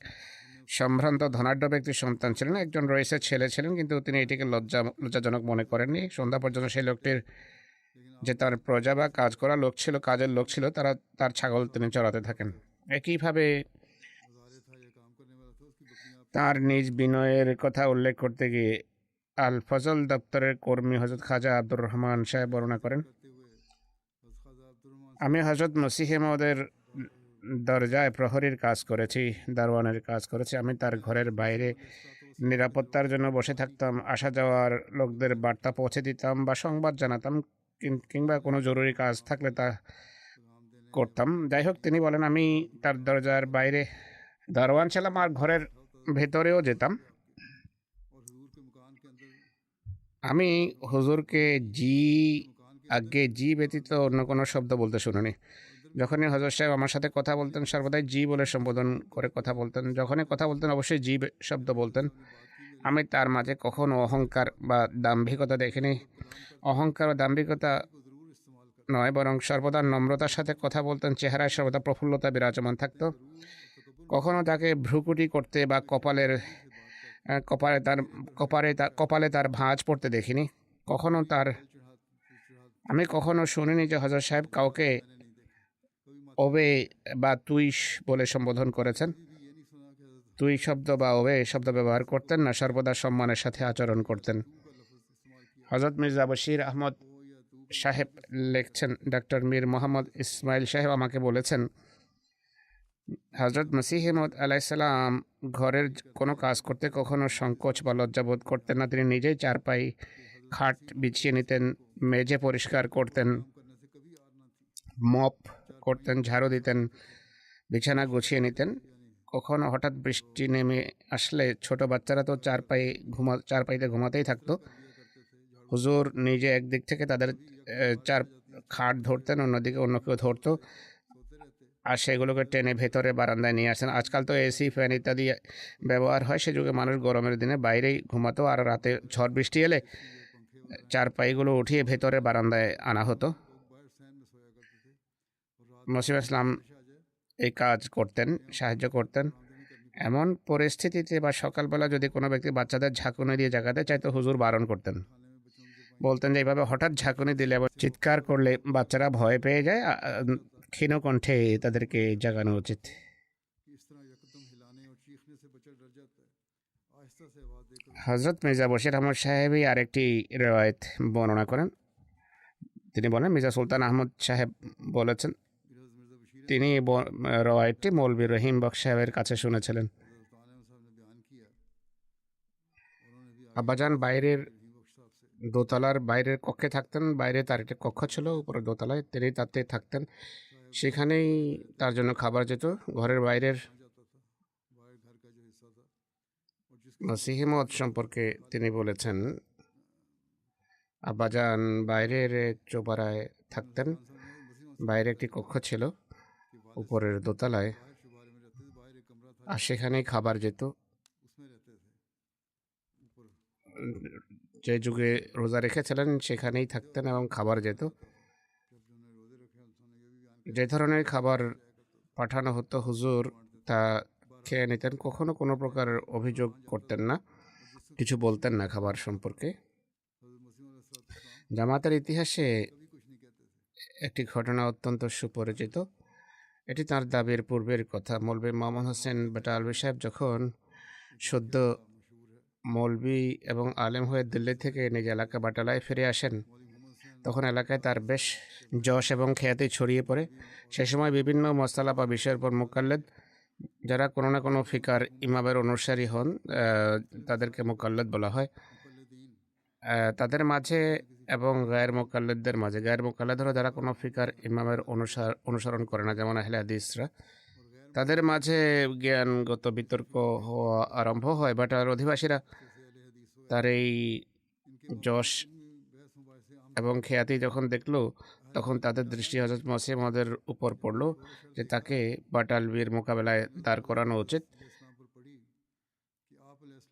সম্ভ্রান্ত ধনাঢ্য ব্যক্তির সন্তান ছিলেন। একজন রইসের ছেলে ছিলেন, কিন্তু তিনি এটিকে লজ্জাজনক মনে করেননি। সন্ধ্যা পর্যন্ত সেই লোকটির যে তার প্রজা বা কাজ করা লোক ছিল, কাজের লোক ছিল, তার ছাগল তিনি চড়াতে থাকেন। একইভাবে তার নিজ বিনয়ের কথা উল্লেখ করতে গিয়ে আল ফজল দপ্তরের কর্মী হযরত খাজা আব্দুর রহমান সাহেব বর্ণনা করেন, আমি হযরত মসিহ মাউদের দরজায় প্রহরীর কাজ করেছি, দারওয়ানের কাজ করেছি। আমি তার ঘরের বাইরে নিরাপত্তার জন্য বসে থাকতাম, আসা যাওয়ার লোকদের বার্তা পৌঁছে দিতাম বা সংবাদ জানাতাম, কিংবা কোনো জরুরি কাজ থাকলে তা করতাম। যাই হোক, তিনি বলেন আমি তার দরজার বাইরে দারওয়ান ছিলাম আর ঘরের ভেতরেও যেতাম। আমি হুজুরকে আগে জি ব্যতীত অন্য কোনো শব্দ বলতে শুনিনি। যখনই হযরত সাহেব আমার সাথে কথা বলতেন, সর্বদাই জি বলে সম্বোধন করে কথা বলতেন। যখনই কথা বলতেন, অবশ্যই জি শব্দ বলতেন। আমি তার মাঝে কখনো অহংকার বা দাম্ভিকতা দেখিনি। অহংকার ও দাম্ভিকতা নয়, বরং সর্বদা নম্রতার সাথে কথা বলতেন। চেহারায় সর্বদা প্রফুল্লতা বিরাজমান থাকত। কখনো তাকে ভ্রুকুটি করতে বা কপালে তার ভাঁজ পড়তে দেখিনি। আমি কখনো শুনিনি যে হযরত সাহেব কাউকে ওবে বা তুই বলে সম্বোধন করেছেন। তুই শব্দ বা ওবে শব্দ ব্যবহার করতেন না, সর্বদা সম্মানের সাথে আচরণ করতেন। হজরত মির্জা বশির আহমদ সাহেব লিখছেন, ডক্টর মীর মোহাম্মদ ইসমাইল সাহেব আমাকে বলেছেন, হজরত মসিহ মউদ আলাইসাল্লাম ঘরের কোনো কাজ করতে কখনো সংকোচ বা লজ্জা বোধ করতেন না। তিনি নিজেই চারপাই খাট বিছিয়ে নিতেন, মেঝে পরিষ্কার করতেন, মপ করতেন, ঝাড়ু দিতেন, বিছানা গুছিয়ে নিতেন। কখনো হঠাৎ বৃষ্টি নেমে আসলে ছোট বাচ্চারা তো চারপাইতে ঘুমাতেই থাকতো। হুজুর নিজে একদিক থেকে তাদের চার খাট ধরতেন, অন্যদিকে অন্য কেউ ধরতো, আর সেগুলোকে টেনে ভেতরে বারান্দায় নিয়ে আসেন। আজকাল তো এসি, ফ্যান ইত্যাদি ব্যবহার হয়, সে যুগে মানুষ গরমের দিনে বাইরেই ঘুমাতো, আর রাতে ঝড় বৃষ্টি এলে চারপাইগুলো উঠিয়ে ভেতরে বারান্দায় আনা হতো। মসিহ ইসলাম এই কাজ করতেন, সাহায্য করতেন। এমন পরিস্থিতিতে বা সকালবেলা যদি কোনো ব্যক্তি বাচ্চাদের ঝাঁকুনি দিয়ে জাগাতে চাইতো, হুজুর বারণ করতেন, বলতেন যে এইভাবে হঠাৎ ঝাঁকুনি দিলে আবার চিৎকার করলে বাচ্চারা ভয় পেয়ে যায়, ক্ষীণ কণ্ঠে তাদেরকে জাগানো উচিত। হজরত মির্জা বশির আহমদ সাহেবই আরেকটি রেওয়ায়েত বর্ণনা করেন। তিনি বলেন, মির্জা সুলতান আহমদ সাহেব বলেছেন, তিনি রেওয়ায়েতটি মৌলভী রহিম বক্স সাহেবের কাছে শুনেছিলেন। আব্বাজান বাইরের দোতলার বাইরের কক্ষে থাকতেন। বাইরে তার একটি কক্ষ ছিল, উপরে দোতলায় তিনি তাতে থাকতেন। সেখানেই তার জন্য খাবার যেত। ঘরের বাইরের মসিহ মউদ সম্পর্কে তিনি বলেছেন, আব্বাজান বাইরের চৌপাড়ায় থাকতেন। বাইরে একটি কক্ষ ছিল উপরের দোতলায়, আর সেখানেই খাবার যেত। যে যুগে রোজা রেখেছিলেন সেখানেই থাকতেন এবং খাবার যেত। যে ধরনের খাবার পাঠানো হতো হুজুর তা খেয়ে নিতেন। কখনো কোনো প্রকার অভিযোগ করতেন না, কিছু বলতেন না খাবার সম্পর্কে। জামাতের ইতিহাসে একটি ঘটনা অত্যন্ত সুপরিচিত। এটি তার দাবির পূর্বের কথা। মৌলভী মোহাম্মদ হোসেন বাটালভি সাহেব যখন সদ্য মৌলভী এবং আলেম হয়ে দিল্লি থেকে নিজ এলাকা বাটালায় ফিরে আসেন, তখন এলাকায় তার বেশ যশ এবং খ্যাতি ছড়িয়ে পড়ে। সে সময় বিভিন্ন মশালা বা বিষয়ের উপর মুকাল্লেদ, যারা কোনো না কোনো ফিকার ইমামের অনুসারী হন, তাদেরকে মুকাল্লেদ বলা হয়। তাদের মাঝে এবং গায়ের মুকাল্লেদদের মাঝে, গায়ের মুকাল্লেদ হলো যারা কোনো ফিকার ইমামের অনুসরণ করে না, যেমন আহলে হাদিসরা, তাদের মাঝে জ্ঞানগত বিতর্ক হওয়া আরম্ভ হয়। বাট আর অধিবাসীরা তার এই যশ এবং খ্যাতি যখন দেখলো, তখন তাদের দৃষ্টি হযরত মসিহ মউদের উপর পড়লো যে তাকে বাটালভির মোকাবেলায় দাঁড় করানো উচিত।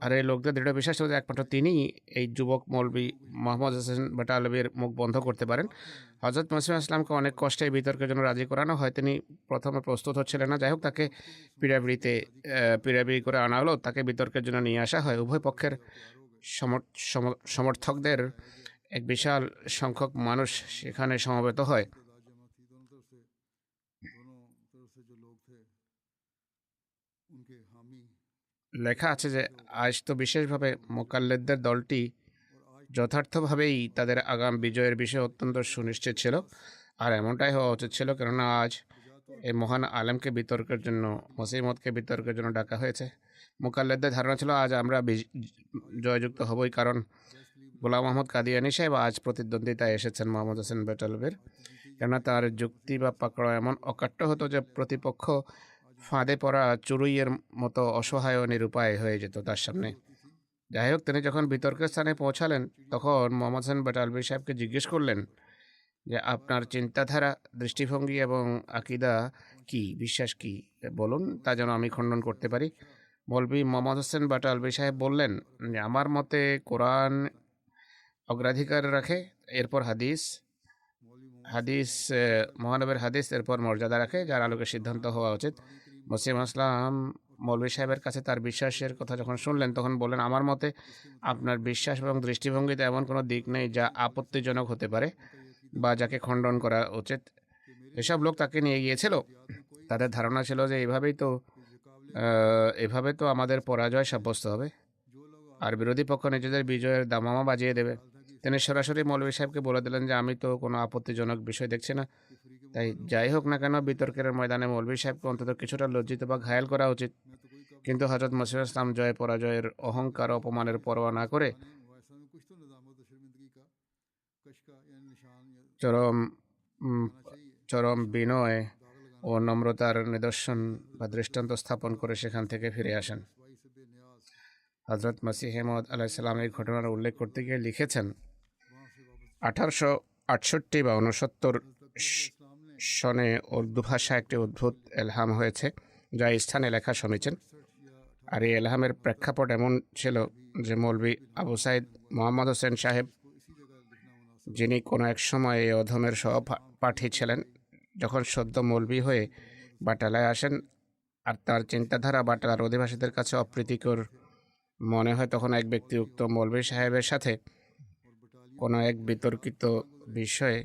আর এই লোকদের দৃঢ় বিশ্বাস ছিল যে একমাত্র তিনিই এই যুবক মৌলভী মোহাম্মদ হোসেন বাটালভির মুখ বন্ধ করতে পারেন। হজরত মসিহ ইসলামকে অনেক কষ্টে বিতর্কের জন্য রাজি করানো হয়। তিনি প্রথমে প্রস্তুত হচ্ছিলেন না। যাই হোক, তাকে পিড়াপিড়ি করে আনা হলো, তাকে বিতর্কের জন্য নিয়ে আসা হয়। উভয় পক্ষের সমর্থকদের এক বিশাল সংখ্যক মানুষ সেখানে সমবেত হয়। লেখা আছে যে আজ তো বিশেষভাবে মোকাল্লেদদের দলটি যথার্থভাবেই তাদের আগাম বিজয়ের বিষয়ে অত্যন্ত সুনিশ্চিত ছিল, আর এমনটাই হওয়া উচিত ছিল, কেননা আজ এই মহান আলেমকে বিতর্কের জন্য, মসিহ মউদকে বিতর্কের জন্য ডাকা হয়েছে। মোকাল্লেদদের ধারণা ছিল আজ আমরা জয়যুক্ত হবই, কারণ গোলাম আহমদ কাদিয়ানী সাহেব আজ প্রতিদ্বন্দ্বিতায় এসেছেন মোহাম্মদ হোসেন বাটালভির। কেননা তার যুক্তি বা পাকড়াও এমন অকাট্য হতো যে প্রতিপক্ষ ফাঁদে পড়া চড়ুইয়ের মতো অসহায় ও নিরুপায় হয়ে যেত তার সামনে। যাই হোক, তিনি যখন বিতর্কের স্থানে পৌঁছালেন, তখন মোহাম্মদ হোসেন বাটালভি সাহেবকে জিজ্ঞেস করলেন যে আপনার চিন্তাধারা, দৃষ্টিভঙ্গি এবং আকিদা কি, বিশ্বাস কি, বলুন, তা যেন আমি খণ্ডন করতে পারি। মৌলভী মোহাম্মদ হোসেন বাটালভি সাহেব বললেন যে আমার মতে কোরআন অগ্রাধিকার রাখে, এরপর হাদিস মহানবীর হাদিস এরপর মর্যাদা রাখে, যার আলোকে সিদ্ধান্ত হওয়া উচিত। মসিহ ইসলাম মৌলভী সাহেবের কাছে তার বিশ্বাসের কথা যখন শুনলেন, তখন বললেন, আমার মতে আপনার বিশ্বাস এবং দৃষ্টিভঙ্গিতে এমন কোনো দিক নেই যা আপত্তিজনক হতে পারে বা যাকে খণ্ডন করা উচিত। এসব লোক তাকে নিয়ে গিয়েছিল, তাদের ধারণা ছিল যে এভাবে তো আমাদের পরাজয় সাব্যস্ত হবে আর বিরোধী পক্ষ নিজেদের বিজয়ের দামামা বাজিয়ে দেবে। তিনি সরাসরি মৌলভী সাহেবকে বলে দিলেন যে আমি তো কোনো আপত্তিজনক বিষয় দেখছি না। তাই যাই হোক না কেন, বিতর্কের ময়দানে মৌলভী সাহেবকে অন্তত কিছুটা লজ্জিত বা ঘায়েল করা উচিত। কিন্তু হযরত মসিহ ইসলাম জয় পরাজয়ের অহংকার অপমানের পরোয়া না করে চরম উম, চরম বিনয় ও নম্রতার নিদর্শন বা দৃষ্টান্ত স্থাপন করে সেখান থেকে ফিরে আসেন। হযরত মসিহ মউদ আলাইহিসসালাম এই ঘটনার উল্লেখ করতে গিয়ে লিখেছেন, 1868 বা 69 সনে উর্দু ভাষায় একটি অদ্ভুত এলহাম হয়েছে, যা এই স্থানে লেখা সমীচীন। আর এই এলহামের প্রেক্ষাপট এমন ছিল যে মৌলভী আবু সাইদ মোহাম্মদ হোসেন সাহেব, যিনি কোনো এক সময় এই অধমের সহপাঠী ছিলেন, যখন সদ্য মৌলভী হয়ে বাটালায় আসেন আর তার চিন্তাধারা বাটালার অধিবাসীদের কাছে অপ্রীতিকর মনে হয়, তখন এক ব্যক্তি উক্ত মৌলভী সাহেবের সাথে কোনো এক বিতর্কিত বিষয়ে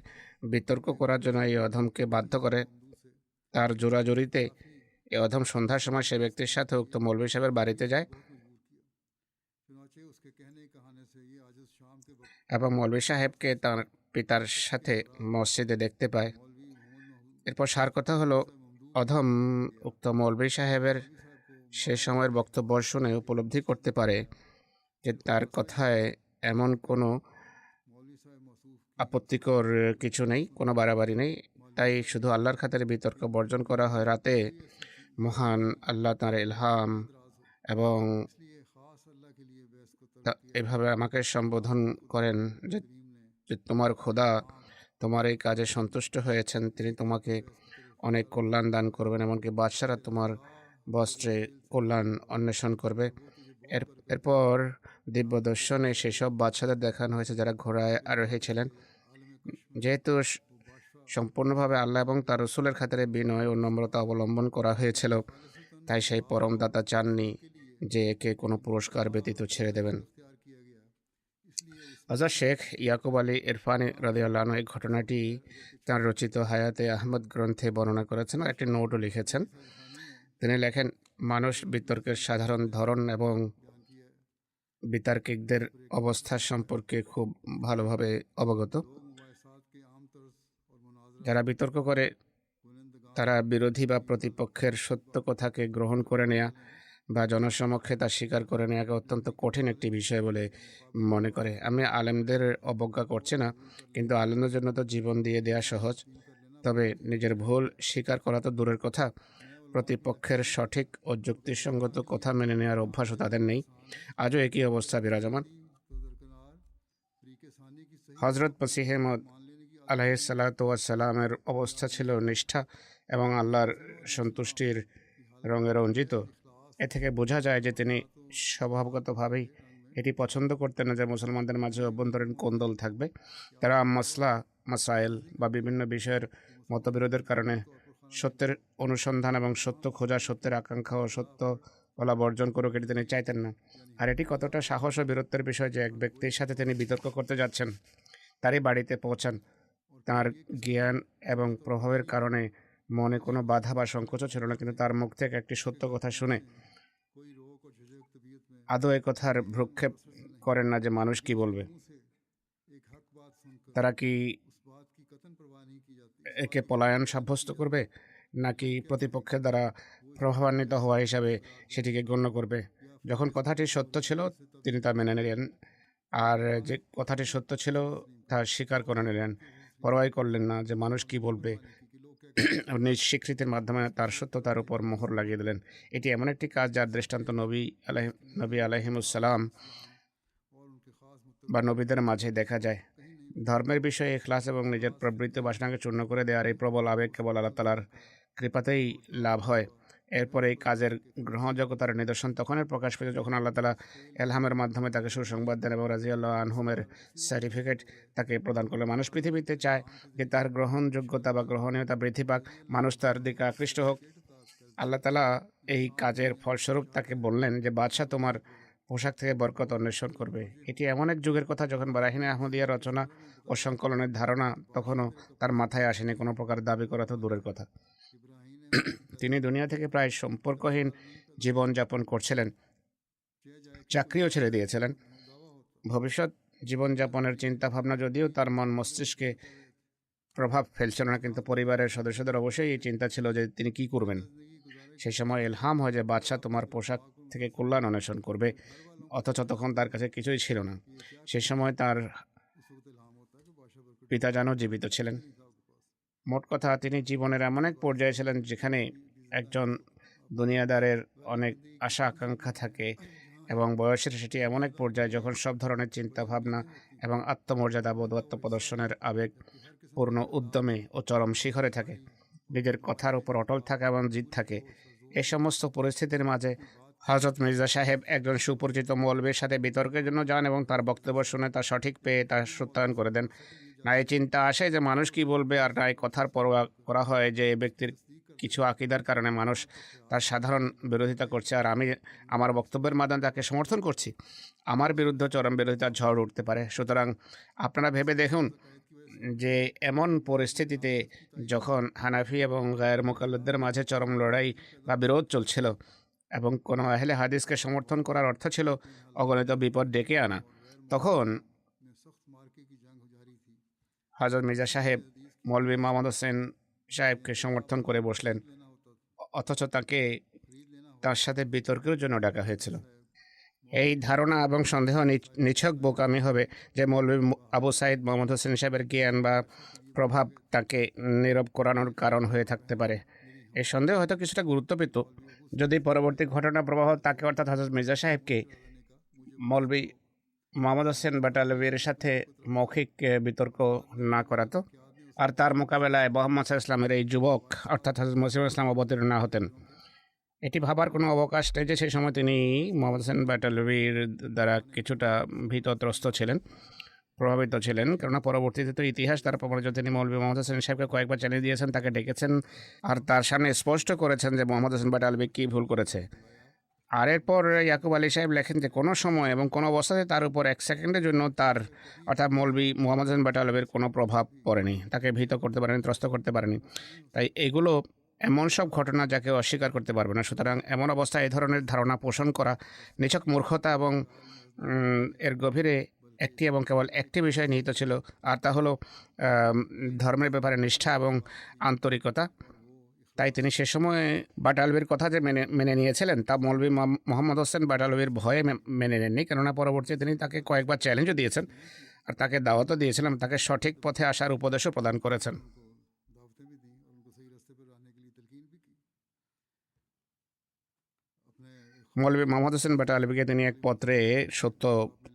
বিতর্ক করার জন্য এই অধমকে বাধ্য করে। তার জোরাজুরিতে এই অধম সন্ধ্যার সময় সে ব্যক্তির সাথে উক্ত মৌলভী সাহেবের বাড়িতে যায় এবং মৌলভী সাহেবকে তার পিতার সাথে মসজিদে দেখতে পায়। এরপর সার কথা হলো, অধম উক্ত মৌলভী সাহেবের সে সময়ের বক্তব্য শুনে উপলব্ধি করতে পারে যে তার কথায় এমন কোনো আপত্তিকর কিছু নেই, কোনো বাড়াবাড়ি নেই। তাই শুধু আল্লাহর খাতিরে বিতর্ক বর্জন করা হয়। রাতে মহান আল্লাহ তাঁর ইলহাম এবং এভাবে আমাকে সম্বোধন করেন যে তোমার খোদা তোমার এই কাজে সন্তুষ্ট হয়েছেন, তিনি তোমাকে অনেক কল্যাণ দান করবেন, এমনকি বাদশারা তোমার বস্ত্রে কল্যাণ অন্বেষণ করবে। এরপর দিব্য দর্শনে সেসব বাদশাদের দেখানো হয়েছে যারা ঘোড়ায় আরোহী ছিলেন। যেহেতু সম্পূর্ণভাবে আল্লাহ এবং তার রসুলের খাতিরে বিনয় ও নম্রতা অবলম্বন করা হয়েছিল, তাই সেই পরম দাতা চাননি যে একে কোনো পুরস্কার ব্যতীত ছেড়ে দেবেন। হযরত শেখ ইয়াকুব আলী ইরফানি রাদিয়াল্লাহু আনহু এই ঘটনাটি তাঁর রচিত হায়াতে আহমদ গ্রন্থে বর্ণনা করেছেন, একটি নোটও লিখেছেন। তিনি লেখেন, মানুষ বিতর্কের সাধারণ ধরন এবং বিতার্কিকদের অবস্থা সম্পর্কে খুব ভালোভাবে অবগত। যারা বিতর্ক করে তারা বিরোধী বা প্রতিপক্ষের সত্য কথাকে গ্রহণ করে নেয়া বা জনসমক্ষে তা স্বীকার করে নেওয়াকে অত্যন্ত কঠিন একটি বিষয় বলে মনে করে। আমি আলেমদের অবজ্ঞা করছি না, কিন্তু আলেমদের জন্য তো জীবন দিয়ে দেয়া সহজ, তবে নিজের ভুল স্বীকার করা তো দূরের কথা, প্রতিপক্ষের সঠিক ও যুক্তিসঙ্গত কথা মেনে নেওয়ার অভ্যাসও তাদের নেই। আজও একই অবস্থা বিরাজমান। হযরত মসিহ মউদ আলাইহিসসালাতু ওয়াসসালামের অবস্থা ছিল নিষ্ঠা এবং আল্লাহর সন্তুষ্টির রঙে রঞ্জিত। এ থেকে বোঝা যায় যে তিনি স্বভাবগতভাবেই এটি পছন্দ করতেন না যে মুসলমানদের মাঝে অভ্যন্তরীণ কোন্দল থাকবে। তারা মাসাইল বা বিভিন্ন বিষয়ের মতবিরোধের কারণে সত্যের অনুসন্ধান এবং সত্য খোঁজা, সত্যের আকাঙ্ক্ষা ও সত্য বলা বর্জন করুক, এটি তিনি চাইতেন না। আর এটি কতটা সাহস ও বীরত্বের বিষয় যে এক ব্যক্তির সাথে তিনি বিতর্ক করতে যাচ্ছেন, তারই বাড়িতে পৌঁছান। তার জ্ঞান এবং প্রভাবের কারণে মনে কোনো বাধা বা সংকোচও ছিল না, কিন্তু তার মুখ থেকে একটি সত্য কথা শুনে আদৌ এ কথার ভ্রুক্ষেপ করেন না যে মানুষ কি বলবে, তারা কি একে পলায়ন সাব্যস্ত করবে নাকি প্রতিপক্ষের দ্বারা প্রভাবান্বিত হওয়া হিসাবে সেটিকে গণ্য করবে। যখন কথাটি সত্য ছিল তিনি তা মেনে নিলেন, আর যে কথাটি সত্য ছিল তা স্বীকার করে নিলেন, পরোয়াই করলেন না যে মানুষ কি বলবে। নিজ স্বীকৃতির মাধ্যমে তার সত্যতার উপর মোহর লাগিয়ে দিলেন। এটি এমন একটি কাজ যার দৃষ্টান্ত নবী আলাইহিমুসসালাম বা নবীদের মাঝে দেখা যায়। ধর্মের বিষয়ে ইখলাস এবং নিজের প্রবৃত্তি বাসনাকে চূর্ণ করে দেওয়ার এই প্রবল আবেগ কেবল আল্লাহ তাআলার কৃপাতেই লাভ হয়। এরপর এই কাজের গ্রহণযোগ্যতার নিদর্শন তখনই প্রকাশ পেয়েছে যখন আল্লাহ তাআলা এলহামের মাধ্যমে তাকে সুসংবাদ দেন এবং রাদিয়াল্লাহু আনহুমের সার্টিফিকেট তাকে প্রদান করলেন। মানুষ পৃথিবীতে চায় যে তার গ্রহণযোগ্যতা বা গ্রহণীয়তা বৃদ্ধি পাক, মানুষ তার দিকে আকৃষ্ট হোক। আল্লাহ তাআলা এই কাজের ফলস্বরূপ তাকে বললেন যে বাদশাহ তোমার পোশাক থেকে বরকত অন্বেষণ করবে। এটি এমন এক যুগের কথা যখন বারাহিনে আহমদিয়ার রচনা ও সংকলনের ধারণা তখনও তার মাথায় আসেনি, কোনো প্রকার দাবি করা তো দূরের কথা। তিনি দুনিয়া থেকে প্রায় সম্পর্কহীন জীবনযাপন করছিলেন, চাকরিও ছেড়ে দিয়েছিলেন। ভবিষ্যৎ জীবনযাপনের চিন্তাভাবনা যদিও তার মন মস্তিষ্কে প্রভাব ফেলছিল না, কিন্তু পরিবারের সদস্যদের অবশ্যই এই চিন্তা ছিল যে তিনি কি করবেন। সেই সময় ইলহাম হয় যে বাদশাহ তোমার পোশাক থেকে কল্যাণ অন্বেষণ করবে, অথচ তখন তার কাছে কিছুই ছিল না। সেই সময় তার পিতা যেন জীবিত ছিলেন। মোট কথা, তিনি জীবনের এমন এক পর্যায়ে ছিলেন যেখানে একজন দুনিয়াদারের অনেক আশা আকাঙ্ক্ষা থাকে এবং বয়সের সেটি এমন এক পর্যায়ে যখন সব ধরনের চিন্তা ভাবনা এবং আত্মমর্যাদা বোধ আত্মপ্রদর্শনের আবেগ পূর্ণ উদ্যমে ও চরম শিখরে থাকে। নিজের কথার উপর অটল থাকা এবং জিদ থাকে। এই সমস্ত পরিস্থিতির মাঝে হজরত মির্জা সাহেব একজন সুপরিচিত মৌলবীর সাথে বিতর্কের জন্য যান এবং তার বক্তব্য শুনে তা সঠিক পেয়ে তা সত্যায়ন করে দেন। না এই চিন্তা আসে যে মানুষ কি বলবে, আর না এই কথার পরোয়া করা হয় যে এই ব্যক্তির কিছু আকিদার কারণে মানুষ তার সাধারণ বিরোধিতা করছে আর আমি আমার বক্তব্যের মাধ্যমে তাকে সমর্থন করছি। আমার বিরুদ্ধে চরম বিরোধিতার ঝড় উঠতে পারে। সুতরাং আপনারা ভেবে দেখুন যে এমন পরিস্থিতিতে যখন হানাফি এবং গায়ের মোকাল্লিদদের মাঝে চরম লড়াই বা বিরোধ চলছিল এবং কোনো আহলে হাদিসকে সমর্থন করার অর্থ ছিল অগণিত বিপদ ডেকে আনা, তখন হযরত মির্জা সাহেব মৌলভী মোহাম্মদ হোসেন সাহেবকে সমর্থন করে বসলেন, অথচ তাকে তার সাথে বিতর্কের জন্য ডাকা হয়েছিল। এই ধারণা এবং সন্দেহ নিছক বোকামি হবে যে মৌলভী আবু সাইদ মোহাম্মদ হোসেন সাহেবের জ্ঞান বা প্রভাব তাকে নীরব করানোর কারণ হয়ে থাকতে পারে। এই সন্দেহ হয়তো কিছুটা গুরুত্ব পেত যদি পরবর্তী ঘটনা প্রবাহ তাকে অর্থাৎ হযরত মির্জা সাহেবকে মৌলভী মোহাম্মদ হোসেন বাটালভির সাথে মৌখিক বিতর্ক না করাতো আর তার মোকাবেলায় মোহাম্মদ ইসলামের এই যুবক অর্থাৎ হযরত মসিহ ইসলাম অবতীর্ণ না হতেন। এটি ভাবার কোনো অবকাশ নেই যে সেই সময় তিনি মোহাম্মদ হোসেন বাটালভির দ্বারা কিছুটা ভীতত্রস্ত ছিলেন, প্রভাবিত ছিলেন, কেননা পরবর্তীতে তো ইতিহাস তার প্রমাণিত তিনি মৌলভী মোহাম্মদ হোসেন সাহেবকে কয়েকবার চ্যালেঞ্জ দিয়েছেন, তাকে ডেকেছেন আর তার সামনে স্পষ্ট করেছেন যে মোহাম্মদ হোসেন বাটালভি কী ভুল করেছে। আর এরপর ইয়াকুব আলী সাহেব লেখেন যে কোনো সময় এবং কোনো অবস্থাতে তার উপর এক সেকেন্ডের জন্য তার অর্থাৎ মৌলভী মোহাম্মদ হোসেন বাটালভির কোনো প্রভাব পড়েনি, তাকে ভীত করতে পারেনি, ত্রস্ত করতে পারেনি। তাই এগুলো এমন সব ঘটনা যাকে অস্বীকার করতে পারবে না। সুতরাং এমন অবস্থায় এই ধরনের ধারণা পোষণ করা নিছক মূর্খতা এবং এর গভীরে একটি এবং কেবল একটি বিষয় নিহিত ছিল, আর তা হলো ধর্মের ব্যাপারে নিষ্ঠা এবং আন্তরিকতা। তাই তিনি সে সময় বাটালভির কথা যে মেনে নিয়েছিলেন তা মৌলভী মোহাম্মদ হোসেন বাটালভির ভয়ে মেনে নেননি, কেননা পরবর্তীতে তিনি তাকে কয়েকবার চ্যালেঞ্জও দিয়েছেন আর তাকে দাওয়াতও দিয়েছিলেন, তাকে সঠিক পথে আসার উপদেশও প্রদান করেছেন। মৌলভী মোহাম্মদ হোসেন বাটালভিকে তিনি এক পত্রে সত্য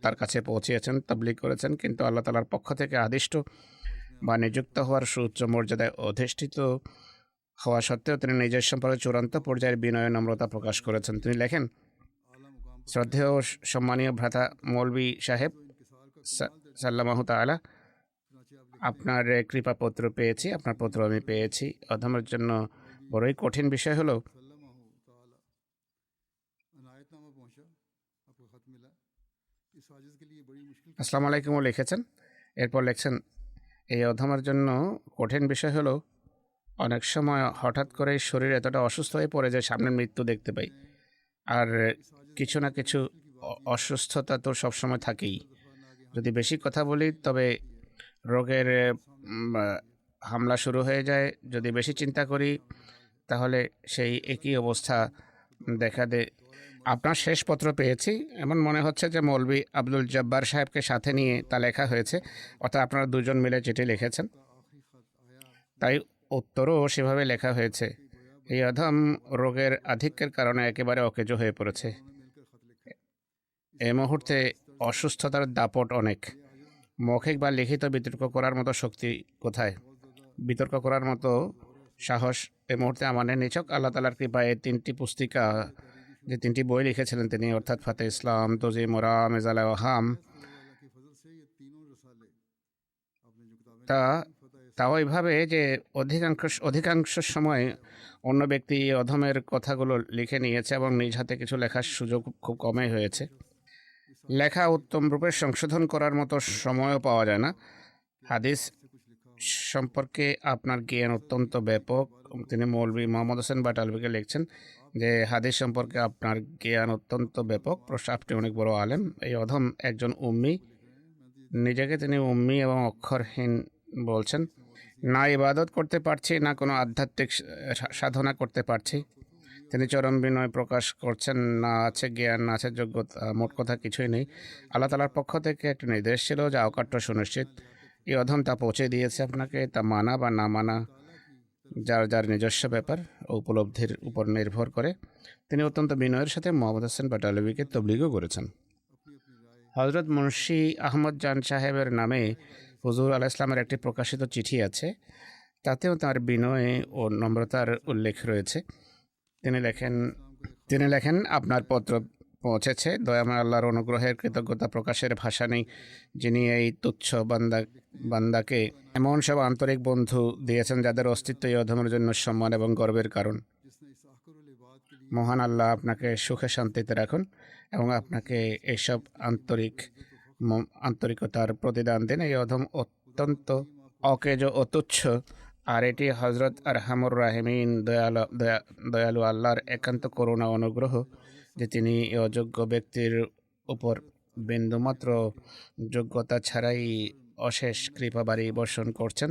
তার কাছে পৌঁছিয়েছেন, তাবলীগ করেছেন, কিন্তু আল্লাহ তাআলার পক্ষ থেকে আদিষ্ট বা নিযুক্ত হওয়ার সুউচ্চ মর্যাদায় অধিষ্ঠিত হওয়া সত্ত্বেও তিনি নিজের সম্পর্কে চূড়ান্ত পর্যায়ের বিনয় নম্রতা প্রকাশ করেছেন। তিনি লেখেন, শ্রদ্ধেয় সম্মানীয় ভ্রাতা মৌলভী সাহেব সাল্লাল্লাহু তাআলা, আপনার কৃপাপত্র পেয়েছি, আপনার পত্র আমি পেয়েছি। অধমের জন্য বড়ই কঠিন বিষয় হলো আসসালামু আলাইকুমও লিখেছেন। এরপর লিখছেন, এই অধমের জন্য কঠিন বিষয় হলো অনেক সময় হঠাৎ করে শরীর এতটা অসুস্থ হয়ে পড়ে যে সামনে মৃত্যু দেখতে পাই, আর কিছু না কিছু অসুস্থতা তো সবসময় থাকেই। যদি বেশি কথা বলি তবে রোগের হামলা শুরু হয়ে যায়, যদি বেশি চিন্তা করি তাহলে সেই একই অবস্থা দেখা দেয়। আপনার শেষ পত্র পেয়েছি, এমন মনে হচ্ছে যে মৌলভী আব্দুল জব্বার সাহেবকে সাথে নিয়ে তা লেখা হয়েছে, অর্থাৎ আপনারা দুজন মিলে চিঠি লিখেছেন, তাই উত্তরও সেভাবে লেখা হয়েছে। এই অধম রোগের আধিক্যের কারণে একেবারে অকেজো হয়ে পড়েছে। এই মুহূর্তে অসুস্থতার দাপট অনেক। মৌখিক বা লিখিত বিতর্ক করার মতো শক্তি কোথায়, বিতর্ক করার মতো সাহস এই মুহূর্তে আমার নেই। নিছক আল্লাহ তাআলার কৃপায় তিনটি পুস্তিকা, যে তিনটি বই লিখেছিলেন তিনি, অর্থাৎ ফাতে ইসলাম, তজি মোরা, মেজাল ওহাম, তাও এইভাবে যে অধিকাংশ সময় অন্য ব্যক্তি অধমের কথাগুলো লিখে নিয়েছে এবং নিজ হাতে কিছু লেখার সুযোগ খুব কমই হয়েছে। লেখা উত্তম রূপে সংশোধন করার মতো সময়ও পাওয়া যায় না। হাদিস সম্পর্কে আপনার জ্ঞান অত্যন্ত ব্যাপক। তিনি মৌলভী মোহাম্মদ হোসেন বাটালভিকে লিখছেন যে হাদিস সম্পর্কে আপনার জ্ঞান অত্যন্ত ব্যাপক, আপনি অনেক বড় আলেম। এই অধম একজন উম্মি নিজেকে তিনি উম্মি এবং অক্ষরহীন বলছেন। না ইবাদত করতে পারছি, না কোনো আধ্যাত্মিক সাধনা করতে পারছি। তিনি চরম বিনয় প্রকাশ করছেন। না আছে জ্ঞান, না আছে যোগ্যতা, মোট কথা কিছুই নেই। আল্লাহ তালার পক্ষ থেকে একটি নির্দেশ ছিল যা অকাট্য সুনিশ্চিত। এই অধম তা পৌঁছে দিয়েছে আপনাকে। তা মানা বা না মানা যার যার নিজস্ব ব্যাপার ও উপলব্ধির উপর নির্ভর করে। তিনি অত্যন্ত বিনয়ের সাথে মোহাম্মদ হাসান বাটালবিকে তবলিগও করেছেন। হজরত মুন্সি আহমদ জান সাহেবের নামে হুজুর আলাহ ইসলামের একটি প্রকাশিত চিঠি আছে। তাতেও তার বিনয় ও নম্রতার উল্লেখ রয়েছে। তিনি লেখেন, আপনার পত্র পৌঁছেছে। দয়াময় আল্লাহর অনুগ্রহের কৃতজ্ঞতা প্রকাশের ভাষা নেই, যিনি এই তুচ্ছ বান্দাকে এমন সব আন্তরিক বন্ধু দিয়েছেন যাদের অস্তিত্ব এই অধমের জন্য সম্মান এবং গর্বের কারণ। মহান আল্লাহ আপনাকে সুখে শান্তিতে রাখুন এবং আপনাকে এইসব আন্তরিকতার প্রতিদান দিন। এই অধম অত্যন্ত অকেজ ও তুচ্ছ, আর এটি হজরত আরহামুর রাহিমিন দয়ালু আল্লাহর একান্ত করুণা অনুগ্রহ যে তিনি এই অযোগ্য ব্যক্তির উপর বিন্দুমাত্র যোগ্যতা ছাড়াই অশেষ কৃপাবাড়ি বর্ষণ করছেন।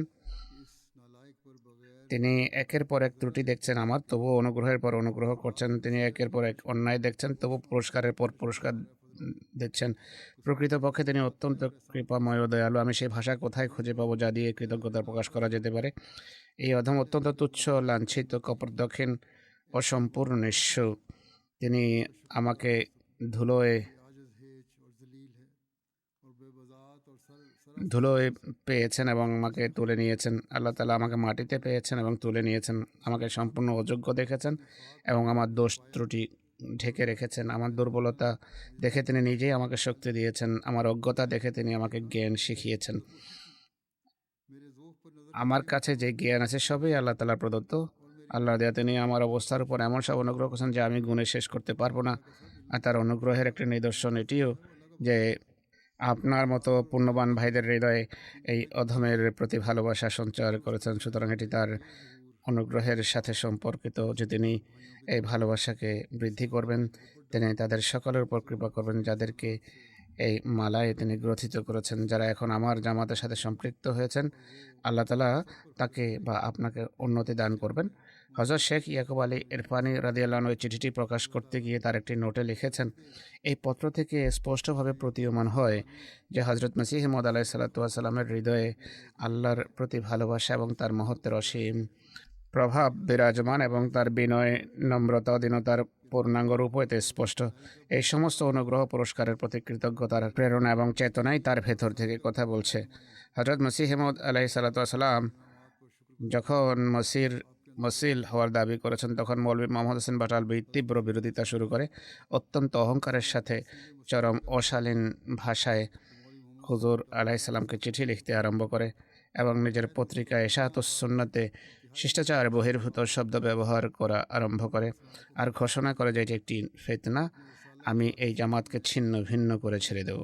তিনি একের পর এক ত্রুটি দেখছেন আমার, তবু অনুগ্রহের পর অনুগ্রহ করছেন। তিনি একের পর এক অন্যায় দেখছেন, তবু পুরস্কারের পর পুরস্কার দিচ্ছেন। প্রকৃতপক্ষে তিনি অত্যন্ত কৃপাময় ও দয়ালু। আমি সেই ভাষা কোথায় খুঁজে পাবো যা দিয়ে কৃতজ্ঞতা প্রকাশ করা যেতে পারে? এই অধম অত্যন্ত তুচ্ছ, লাঞ্ছিত, কপর্দক্ষিণ ও সম্পূর্ণ নিঃস্ব। তিনি আমাকে ধুলোয় পেয়েছেন এবং আমাকে তুলে নিয়েছেন। আল্লাহ তাআলা আমাকে মাটিতে পেয়েছেন এবং তুলে নিয়েছেন। আমাকে সম্পূর্ণ অযোগ্য দেখেছেন এবং আমার দোষ ত্রুটি ঢেকে রেখেছেন। আমার দুর্বলতা দেখে তিনি নিজেই আমাকে শক্তি দিয়েছেন। আমার অজ্ঞতা দেখে তিনি আমাকে জ্ঞান শিখিয়েছেন। আমার কাছে যে জ্ঞান আছে সবই আল্লাহ তাআলার প্রদত্ত। আল্লাহ দেয়া তিনি আমার অবস্থার উপর এমন সব অনুগ্রহ করেছেন যে আমি গুণে শেষ করতে পারবো না। আর তার অনুগ্রহের একটি নিদর্শন এটিও যে আপনার মতো পুণ্যবান ভাইদের হৃদয়ে এই অধমের প্রতি ভালোবাসা সঞ্চার করেছেন। সুতরাং এটি তার অনুগ্রহের সাথে সম্পর্কিত যে তিনি এই ভালোবাসাকে বৃদ্ধি করবেন। তিনি তাদের সকলের উপর কৃপা করবেন যাদেরকে এই মালায় তিনি গ্রথিত করেছেন, যারা এখন আমার জামাতের সাথে সম্পৃক্ত হয়েছেন। আল্লাহ তাআলা তাকে বা আপনাকে উন্নতি দান করবেন। হযরত শেখ ইয়াকুব আলী ইরফানি রাদিয়াল্লাহু আনহু এই চিঠিটি প্রকাশ করতে গিয়ে তার একটি নোটে লিখেছেন, এই পত্র থেকে স্পষ্টভাবে প্রতীয়মান হয় যে হযরত মসীহ মাউদ আলাইহিস সালাতু ওয়াস সালামের হৃদয়ে আল্লাহর প্রতি ভালোবাসা এবং তার মহত্বের অসীম প্রভাব বিরাজমান এবং তার বিনয়, নম্রতা, দীনতার পূর্ণাঙ্গ রূপ এতে স্পষ্ট। এই সমস্ত অনুগ্রহ পুরস্কারের প্রতি কৃতজ্ঞতার প্রেরণা এবং চেতনাই তার ভেতর থেকে কথা বলছে। হযরত মসীহ মাউদ আলাইহিস সালাতু ওয়াস সালাম যখন মসিল হওয়ার দাবি করেছেন, তখন মৌলভী মোহাম্মদ হোসেন বাটালবি তীব্র বিরোধিতা শুরু করে। অত্যন্ত অহংকারের সাথে চরম অশালীন ভাষায় হুজুর আলাইহিস সালামকে চিঠি লিখতে আরম্ভ করে এবং নিজের পত্রিকা ইশাআতুস সুন্নাতে শিষ্টাচার বহির্ভূত শব্দ ব্যবহার করা আরম্ভ করে আর ঘোষণা করে যে এটি একটি ফিতনা, আমি এই জামাতকে ছিন্ন ভিন্ন করে ছেড়ে দেব।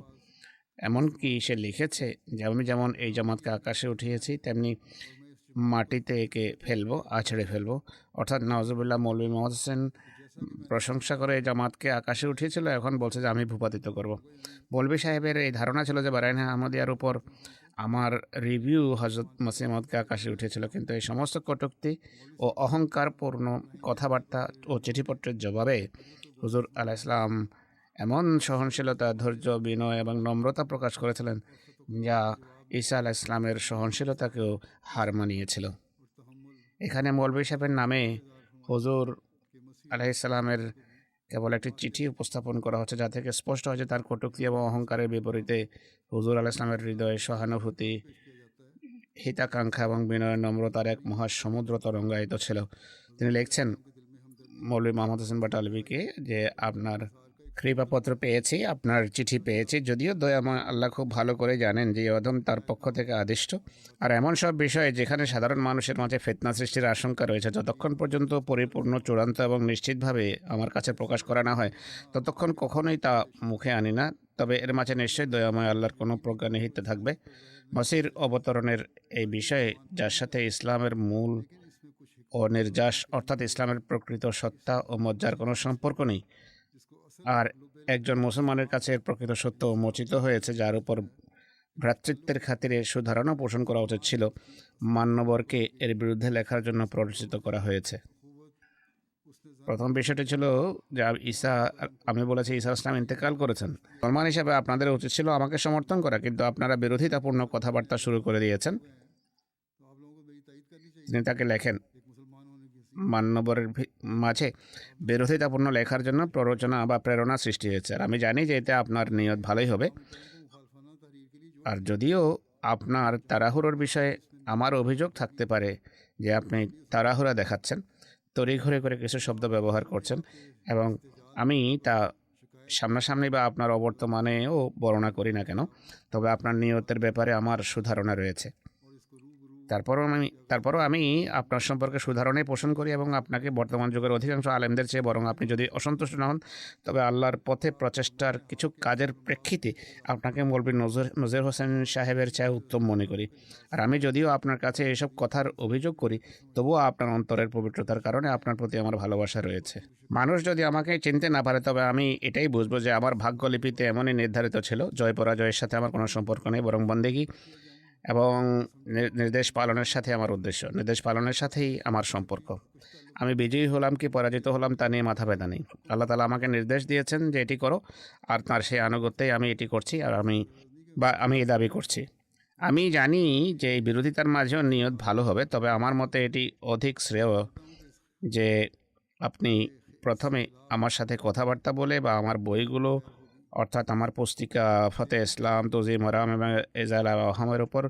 এমনকি সে লিখেছে যে আমি যেমন এই জামাতকে আকাশে উঠিয়েছি তেমনি মাটিতে একে ফেলবো, আছড়ে ফেলবো। অর্থাৎ নাউজুবিল্লাহ, মৌলভী মোহাম্মদ হোসেন প্রশংসা করে এই জামাতকে আকাশে উঠিয়েছিল, এখন বলছে যে আমি ভূপাতিত করব। মৌলভী সাহেবের এই ধারণা ছিল যে বারাইন আহমদিয়ার উপর আমার রিভিউ হজরত মসিহ মাউদকে আকাশে উঠেছিল। কিন্তু এই সমস্ত কটূক্তি ও অহংকারপূর্ণ কথাবার্তা ও চিঠিপত্রের জবাবে হুজুর আলাইহিস সালাম এমন সহনশীলতা, ধৈর্য, বিনয় এবং নম্রতা প্রকাশ করেছিলেন যা ঈসা আলাইহিস সালামের সহনশীলতাকেও হার মানিয়েছিল। এখানে মৌলভী সাহেবের নামে হুজুর আলাইহিস সালামের কেবল একটি চিঠি উপস্থাপন করা হচ্ছে, যা থেকে স্পষ্ট হয় যে তার কটূক্তি এবং অহংকারের বিপরীতে হুজুর আলাইহিস সালামের হৃদয়ে সহানুভূতি, হিতাকাঙ্ক্ষা এবং বিনয়ের নম্রতার এক মহাসমুদ্র তরঙ্গায়িত ছিল। তিনি লিখছেন মৌলভী মোহাম্মদ হোসেন বাটালবিকে যে আপনার কৃপাপত্র পেয়েছি, আপনার চিঠি পেয়েছি। যদিও দয়াময় আল্লাহ খুব ভালো করে জানেন যে অধম তার পক্ষ থেকে আদিষ্ট, আর এমন সব বিষয়ে যেখানে সাধারণ মানুষের মাঝে ফিতনা সৃষ্টির আশঙ্কা রয়েছে, যতক্ষণ পর্যন্ত পরিপূর্ণ, চূড়ান্ত এবং নিশ্চিতভাবে আমার কাছে প্রকাশ করা না হয় ততক্ষণ কখনোই তা মুখে আনি না। তবে এর মাঝে নিশ্চয়ই দয়াময় আল্লাহর কোনো প্রজ্ঞা নিহিত থাকবে। মসির অবতরণের এই বিষয়ে, যার সাথে ইসলামের মূল ও নির্যাস অর্থাৎ ইসলামের প্রকৃত সত্তা ও মজ্জার কোনো সম্পর্ক নেই, আর একজন মুসলমানের কাছে এর প্রকৃত সত্য উন্মোচিত হয়েছে, যার উপর ভ্রাতৃত্বের খাতিরে সুধারণা পোষণ করা উচিত ছিল, মান্যবরকে এর বিরুদ্ধে লেখার জন্য প্ররোচিত করা হয়েছে। প্রথম বিষয়টি ছিল যে আমি বলেছি ঈসা ইসলাম ইন্তেকাল করেছেন। মুসলমান হিসেবে আপনাদের উচিত ছিল আমাকে সমর্থন করা, কিন্তু আপনারা বিরোধিতাপূর্ণ কথাবার্তা শুরু করে দিয়েছেন। তিনি তাকে লেখেন, মান্যবরের মাঝে বিরোধিতাপূর্ণ লেখার জন্য প্ররোচনা বা প্রেরণা সৃষ্টি হয়েছে। আর আমি জানি যে এতে আপনার নিয়ত ভালোই হবে। আর যদিও আপনার তাড়াহুড়োর বিষয়ে আমার অভিযোগ থাকতে পারে যে আপনি তাড়াহুড়া দেখাচ্ছেন, তড়িঘড়ি করে কিছু শব্দ ব্যবহার করছেন, এবং আমি তা সামনাসামনি বা আপনার অবর্তমানেও বর্ণনা করি না কেন, তবে আপনার নিয়তের ব্যাপারে আমার সুধারণা রয়েছে। তারপরও আমি আপনার সম্পর্কে সুধারণাই পোষণ করি, এবং আপনাকে বর্তমান যুগের অধিকাংশ আলেমদের চেয়ে বরং আপনি যদি অসন্তুষ্ট না হন, তবে আল্লাহর পথে প্রচেষ্টার কিছু কাজের প্রেক্ষিতে আপনাকে মৌলভী নজির হোসেন সাহেবের চেয়ে উত্তম মনে করি। আর আমি যদিও আপনার কাছে এসব কথার অভিযোগ করি, তবুও আপনার অন্তরের পবিত্রতার কারণে আপনার প্রতি আমার ভালোবাসা রয়েছে। মানুষ যদি আমাকে চিনতে না পারে, তবে আমি এটাই বুঝবো যে আমার ভাগ্যলিপিতে এমনই নির্ধারিত ছিল। জয় পরাজয়ের সাথে আমার কোনো সম্পর্ক নেই, বরং বন্দেগী এবং নির্দেশ পালনের সাথে আমার উদ্দেশ্য, নির্দেশ পালনের সাথেই আমার সম্পর্ক। আমি বিজয়ী হলাম কি পরাজিত হলাম তা নিয়ে মাথা ব্যথা নেই। আল্লাহ তাআলা আমাকে নির্দেশ দিয়েছেন যে এটি করো, আর তার সেই আনুগত্যেই আমি এটি করছি, আর আমি এই দাবি করছি। আমি জানি যে এই বিরোধিতার মাঝেও নিয়ত ভালো হবে, তবে আমার মতে এটি অধিক শ্রেয় যে আপনি প্রথমে আমার সাথে কথাবার্তা বলে বা আমার বইগুলো, অর্থাৎ আমার পুস্তিকা ফতে ইসলাম, তজিম হরাম এবং এজালা আহমের ওপর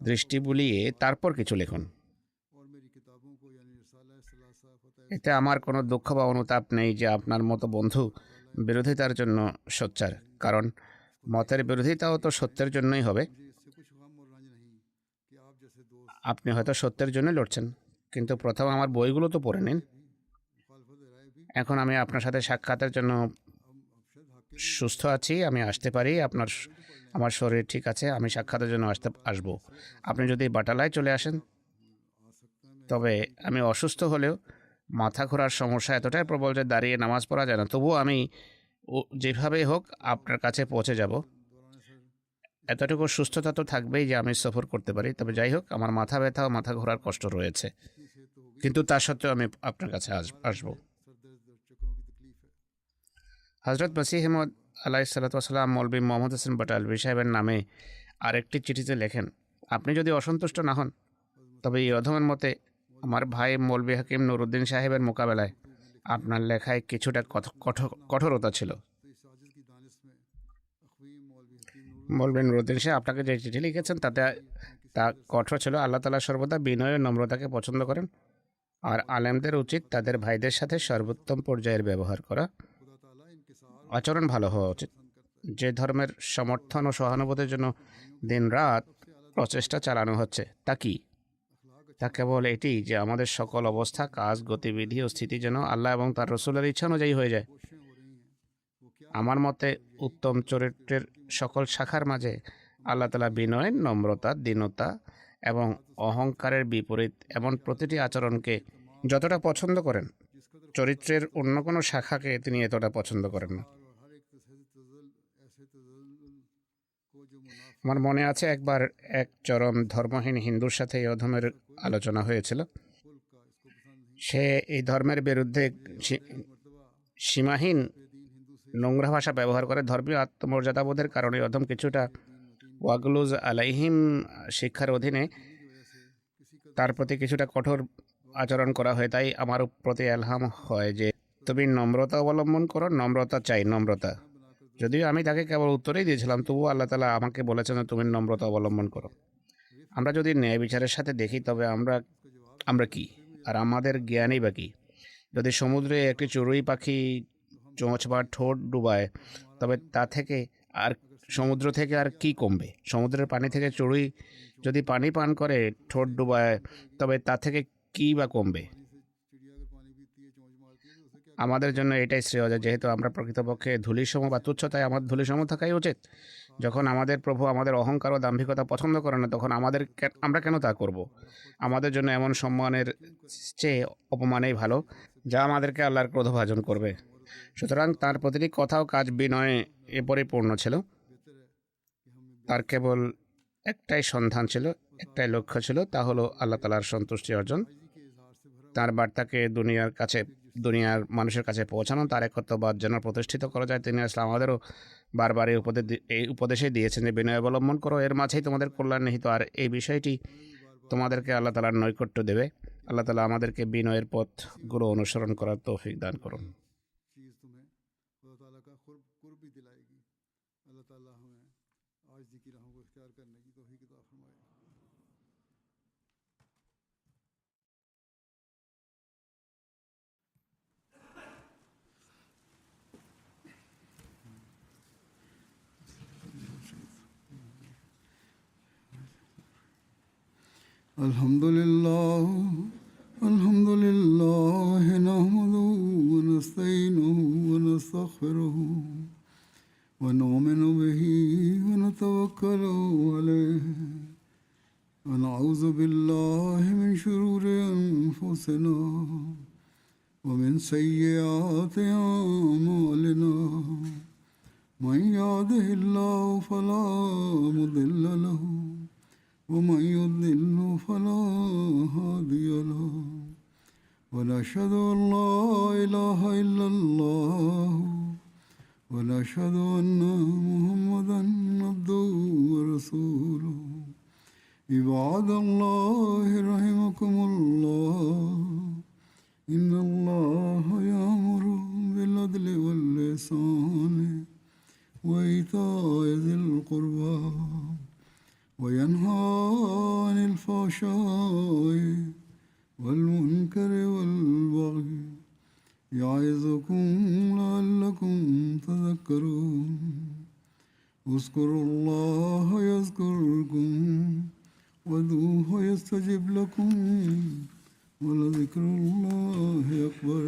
দৃষ্টি বুলিয়ে তারপর কিছু লিখুন। এতে আমার কোনো দুঃখ বা অনুতাপ নেই যে আপনার মতো বন্ধু বিরোধিতার জন্য সোচ্চার, কারণ মতের বিরোধিতাও তো সত্যের জন্যই হবে। আপনি হয়তো সত্যের জন্য লড়ছেন, কিন্তু প্রথম আমার বইগুলো তো পড়ে নিন। এখন আমি আপনার সাথে সাক্ষাতের জন্য সুস্থ আছি, আমি আসতে পারি, আমার শরীর ঠিক আছে, আমি সাক্ষাতের জন্য আসবো। আপনি যদি বাটালায় চলে আসেন, তবে আমি অসুস্থ হলেও মাথা ঘোরার সমস্যা এতটাই প্রবল যে দাঁড়িয়ে নামাজ পড়া যায় না, তবুও আমি যেভাবেই হোক আপনার কাছে পৌঁছে যাব। এতটুকু সুস্থতা তো থাকবেই যে আমি সফর করতে পারি। তবে যাই হোক, আমার মাথা ব্যথা ও মাথা ঘোরার কষ্ট রয়েছে, কিন্তু তা সত্ত্বেও আমি আপনার কাছে আসবো। হজরত মসিহ মওদ আলাইহিসসালাম মৌলভী মোহাম্মদ হোসেন বাটালভী সাহেবের নামে আরেকটি চিঠিতে লেখেন, আপনি যদি অসন্তুষ্ট না হন, তবে এই অধমের মতে আমার ভাই মৌলভী হাকিম নুরুদ্দিন সাহেবের মোকাবেলায় আপনার লেখায় কিছুটা কঠোরতা ছিল। মৌলভী নুরুদ্দিন সাহেব আপনাকে যে চিঠি লিখেছেন তা কঠোর ছিল। আল্লাহ তাআলা সর্বদা বিনয় ও নম্রতাকে পছন্দ করেন, আর আলেমদের উচিত তাদের ভাইদের সাথে সর্বোত্তম পর্যায়ের ব্যবহার করা, আচরণ ভালো হওয়া উচিত। যে ধর্মের সমর্থন ও সহানুভূতির জন্য দিনরাত প্রচেষ্টা চালানো হচ্ছে তা কি? তা কেবল এটি যে আমাদের সকল অবস্থা, কাজ, গতিবিধি ও স্থিতি যেন আল্লাহ এবং তার রসুলের ইচ্ছা অনুযায়ী হয়ে যায়। আমার মতে উত্তম চরিত্রের সকল শাখার মাঝে আল্লাহ তাআলা বিনয়, নম্রতা, দীনতা এবং অহংকারের বিপরীত এমন প্রতিটি আচরণকে যতটা পছন্দ করেন, চরিত্রের অন্য কোনো শাখাকে তিনি এতটা পছন্দ করেন না। আমার মনে আছে একবার এক চরম ধর্মহীন হিন্দুর সাথে এই অধমের আলোচনা হয়েছিল। সে এই ধর্মের বিরুদ্ধে সীমাহীন নোংরা ভাষা ব্যবহার করে। ধর্মীয় আত্মমর্যাদাবোধের কারণে অধম কিছুটা ওয়াগলুজ আলাইহিম শিক্ষার অধীনে তার প্রতি কিছুটা কঠোর আচরণ করা হয়। তাই আমার প্রতি এলহাম হয় যে তুমি নম্রতা অবলম্বন করো, নম্রতা চাই, নম্রতা। যদিও আমি তাকে কেবল উত্তরেই দিয়েছিলাম, তবুও আল্লাহ তাআলা আমাকে বলেছেন তুমি নম্রতা অবলম্বন করো। আমরা যদি ন্যায় বিচারের সাথে দেখি, তবে আমরা কি, আর আমাদের জ্ঞানই বা কি? যদি সমুদ্রে একটি চড়ুই পাখি চোঁচ বা ঠোঁট ডুবায়, তবে তা থেকে আর সমুদ্র থেকে আর কি কমবে? সমুদ্রের পানি থেকে চড়ুই যদি পানি পান করে ঠোঁট ডুবায়, তবে তা থেকে কী বা কমবে? আমাদের জন্য এটাই শ্রেয়, যেহেতু আমরা প্রকৃতপক্ষে ধূলিসম বা তুচ্ছতায় আমার ধূলিসম থাকাই উচিত। যখন আমাদের প্রভু আমাদের অহংকার ও দাম্ভিকতা পছন্দ করে না, তখন আমরা কেন তা করব? আমাদের জন্য এমন সম্মানের চেয়ে অপমানেই ভালো, যা আমাদেরকে আল্লাহর ক্রোধভাজন করবে। সুতরাং তার প্রতিটি কথা ও কাজ বিনয়ে পরিপূর্ণ ছিল। তার কেবল একটাই সন্ধান ছিল, একটাই লক্ষ্য ছিল, তা হলো আল্লাহ তাআলার সন্তুষ্টি অর্জন, তার বার্তাকে দুনিয়ার মানুষের কাছে পৌঁছানো, তার একত্ববাদ যেন প্রতিষ্ঠিত করা যায়। তিনি আসলে আমাদেরও বারবার এই উপদেশই দিয়েছেন যে বিনয় অবলম্বন করো, এর মাঝেই তোমাদের কল্যাণ নিহিত। আর এই বিষয়টি তোমাদেরকে আল্লাহ তাআলার নৈকট্য দেবে। আল্লাহ তাআলা আমাদেরকে বিনয়ের পথগুলো অনুসরণ করার তৌফিক দান করুন। الحمد لله نحمده ونستعينه ونستغفره ونؤمن به ونتوكل عليه ونعوذ بالله من شرور أنفسنا ومن سيئات أعمالنا من يهده الله فلا مضل له ومن يضلل فلا هادي له ونشهد أن لا إله إلا الله ونشهد أن محمدا عبده ورسوله عباد الله رحمكم الله إن الله يأمر بالعدل والإحسان وإيتاء ذي القربى وينهى عن الفحشاء والمنكر والبغي يعظكم لعلكم تذكرون اذكروا الله يذكركم وادعوه يستجب لكم ولذكر الله أكبر.